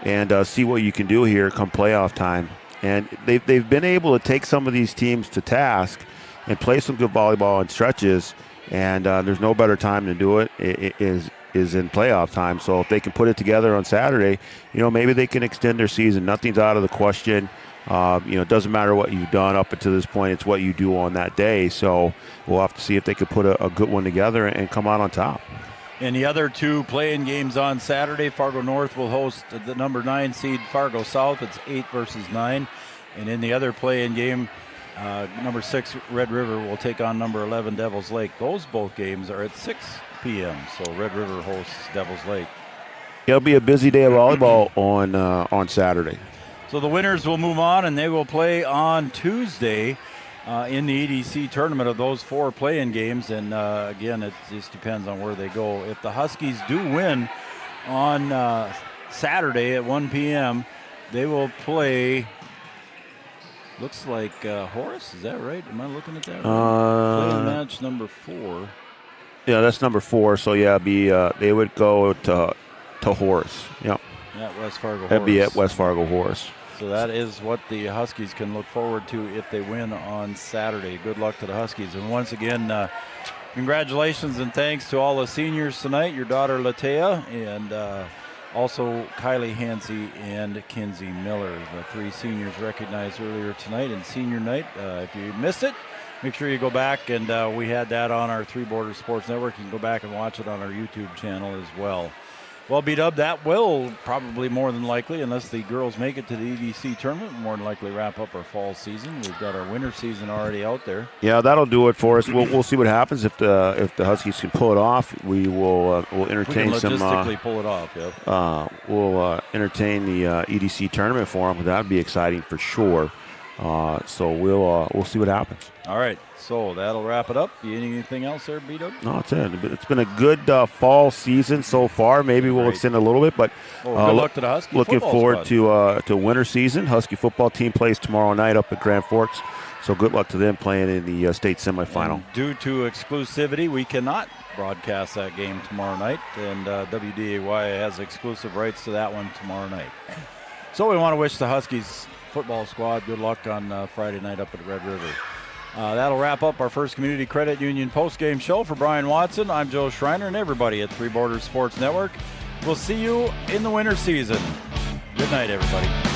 and see what you can do here come playoff time. And they've been able to take some of these teams to task and play some good volleyball in stretches. And there's no better time to do it. It is in playoff time. So if they can put it together on Saturday, maybe they can extend their season. Nothing's out of the question. It doesn't matter what you've done up until this point. It's what you do on that day. So we'll have to see if they could put a good one together and come out on top. In the other 2 play-in games on Saturday, Fargo North will host the number 9 seed Fargo South. It's 8 versus 9. And in the other play-in game, number 6 Red River will take on number 11 Devils Lake. Those both games are at 6 p.m. So Red River hosts Devils Lake. It'll be a busy day of volleyball on Saturday. So the winners will move on, and they will play on Tuesday in the EDC tournament of those 4 play-in games. And again, it just depends on where they go. If the Huskies do win on Saturday at 1 p.m., they will play. Looks like Horace, is that right? Am I looking at that right? Play match number 4. Yeah, that's number 4. So yeah, they would go to Horace. Yeah. At West Fargo Horace. That'd be at West Fargo Horace. So that is what the Huskies can look forward to if they win on Saturday. Good luck to the Huskies. And once again, congratulations and thanks to all the seniors tonight. Your daughter Latea and also Kylie Hansey and Kinsey Miller, the 3 seniors recognized earlier tonight in senior night. If you missed it, make sure you go back, and we had that on our Three Borders Sports Network. You can go back and watch it on our YouTube channel as well. Well, B-Dub, that will probably more than likely, unless the girls make it to the EDC tournament, more than likely wrap up our fall season. We've got our winter season already out there. Yeah, that'll do it for us. We'll see what happens if the Huskies can pull it off. We'll entertain we can logistically pull it off. Yep. We'll entertain the EDC tournament for them. That'd be exciting for sure. So we'll see what happens. All right, so that'll wrap it up. Anything else there, B-Dub? No, that's it. It's been a good fall season so far. Maybe we'll extend a little bit, but good luck to the Husky looking football forward squad. to winter season. Husky football team plays tomorrow night up at Grand Forks, so good luck to them playing in the state semifinal. And due to exclusivity, we cannot broadcast that game tomorrow night, and WDAY has exclusive rights to that one tomorrow night. So we want to wish the Huskies football squad good luck on Friday night up at Red River. That'll wrap up our first Community Credit Union post-game show. For Brian Watson, I'm Joe Schreiner, and everybody at Three Borders Sports Network. We'll see you in the winter season. Good night, everybody.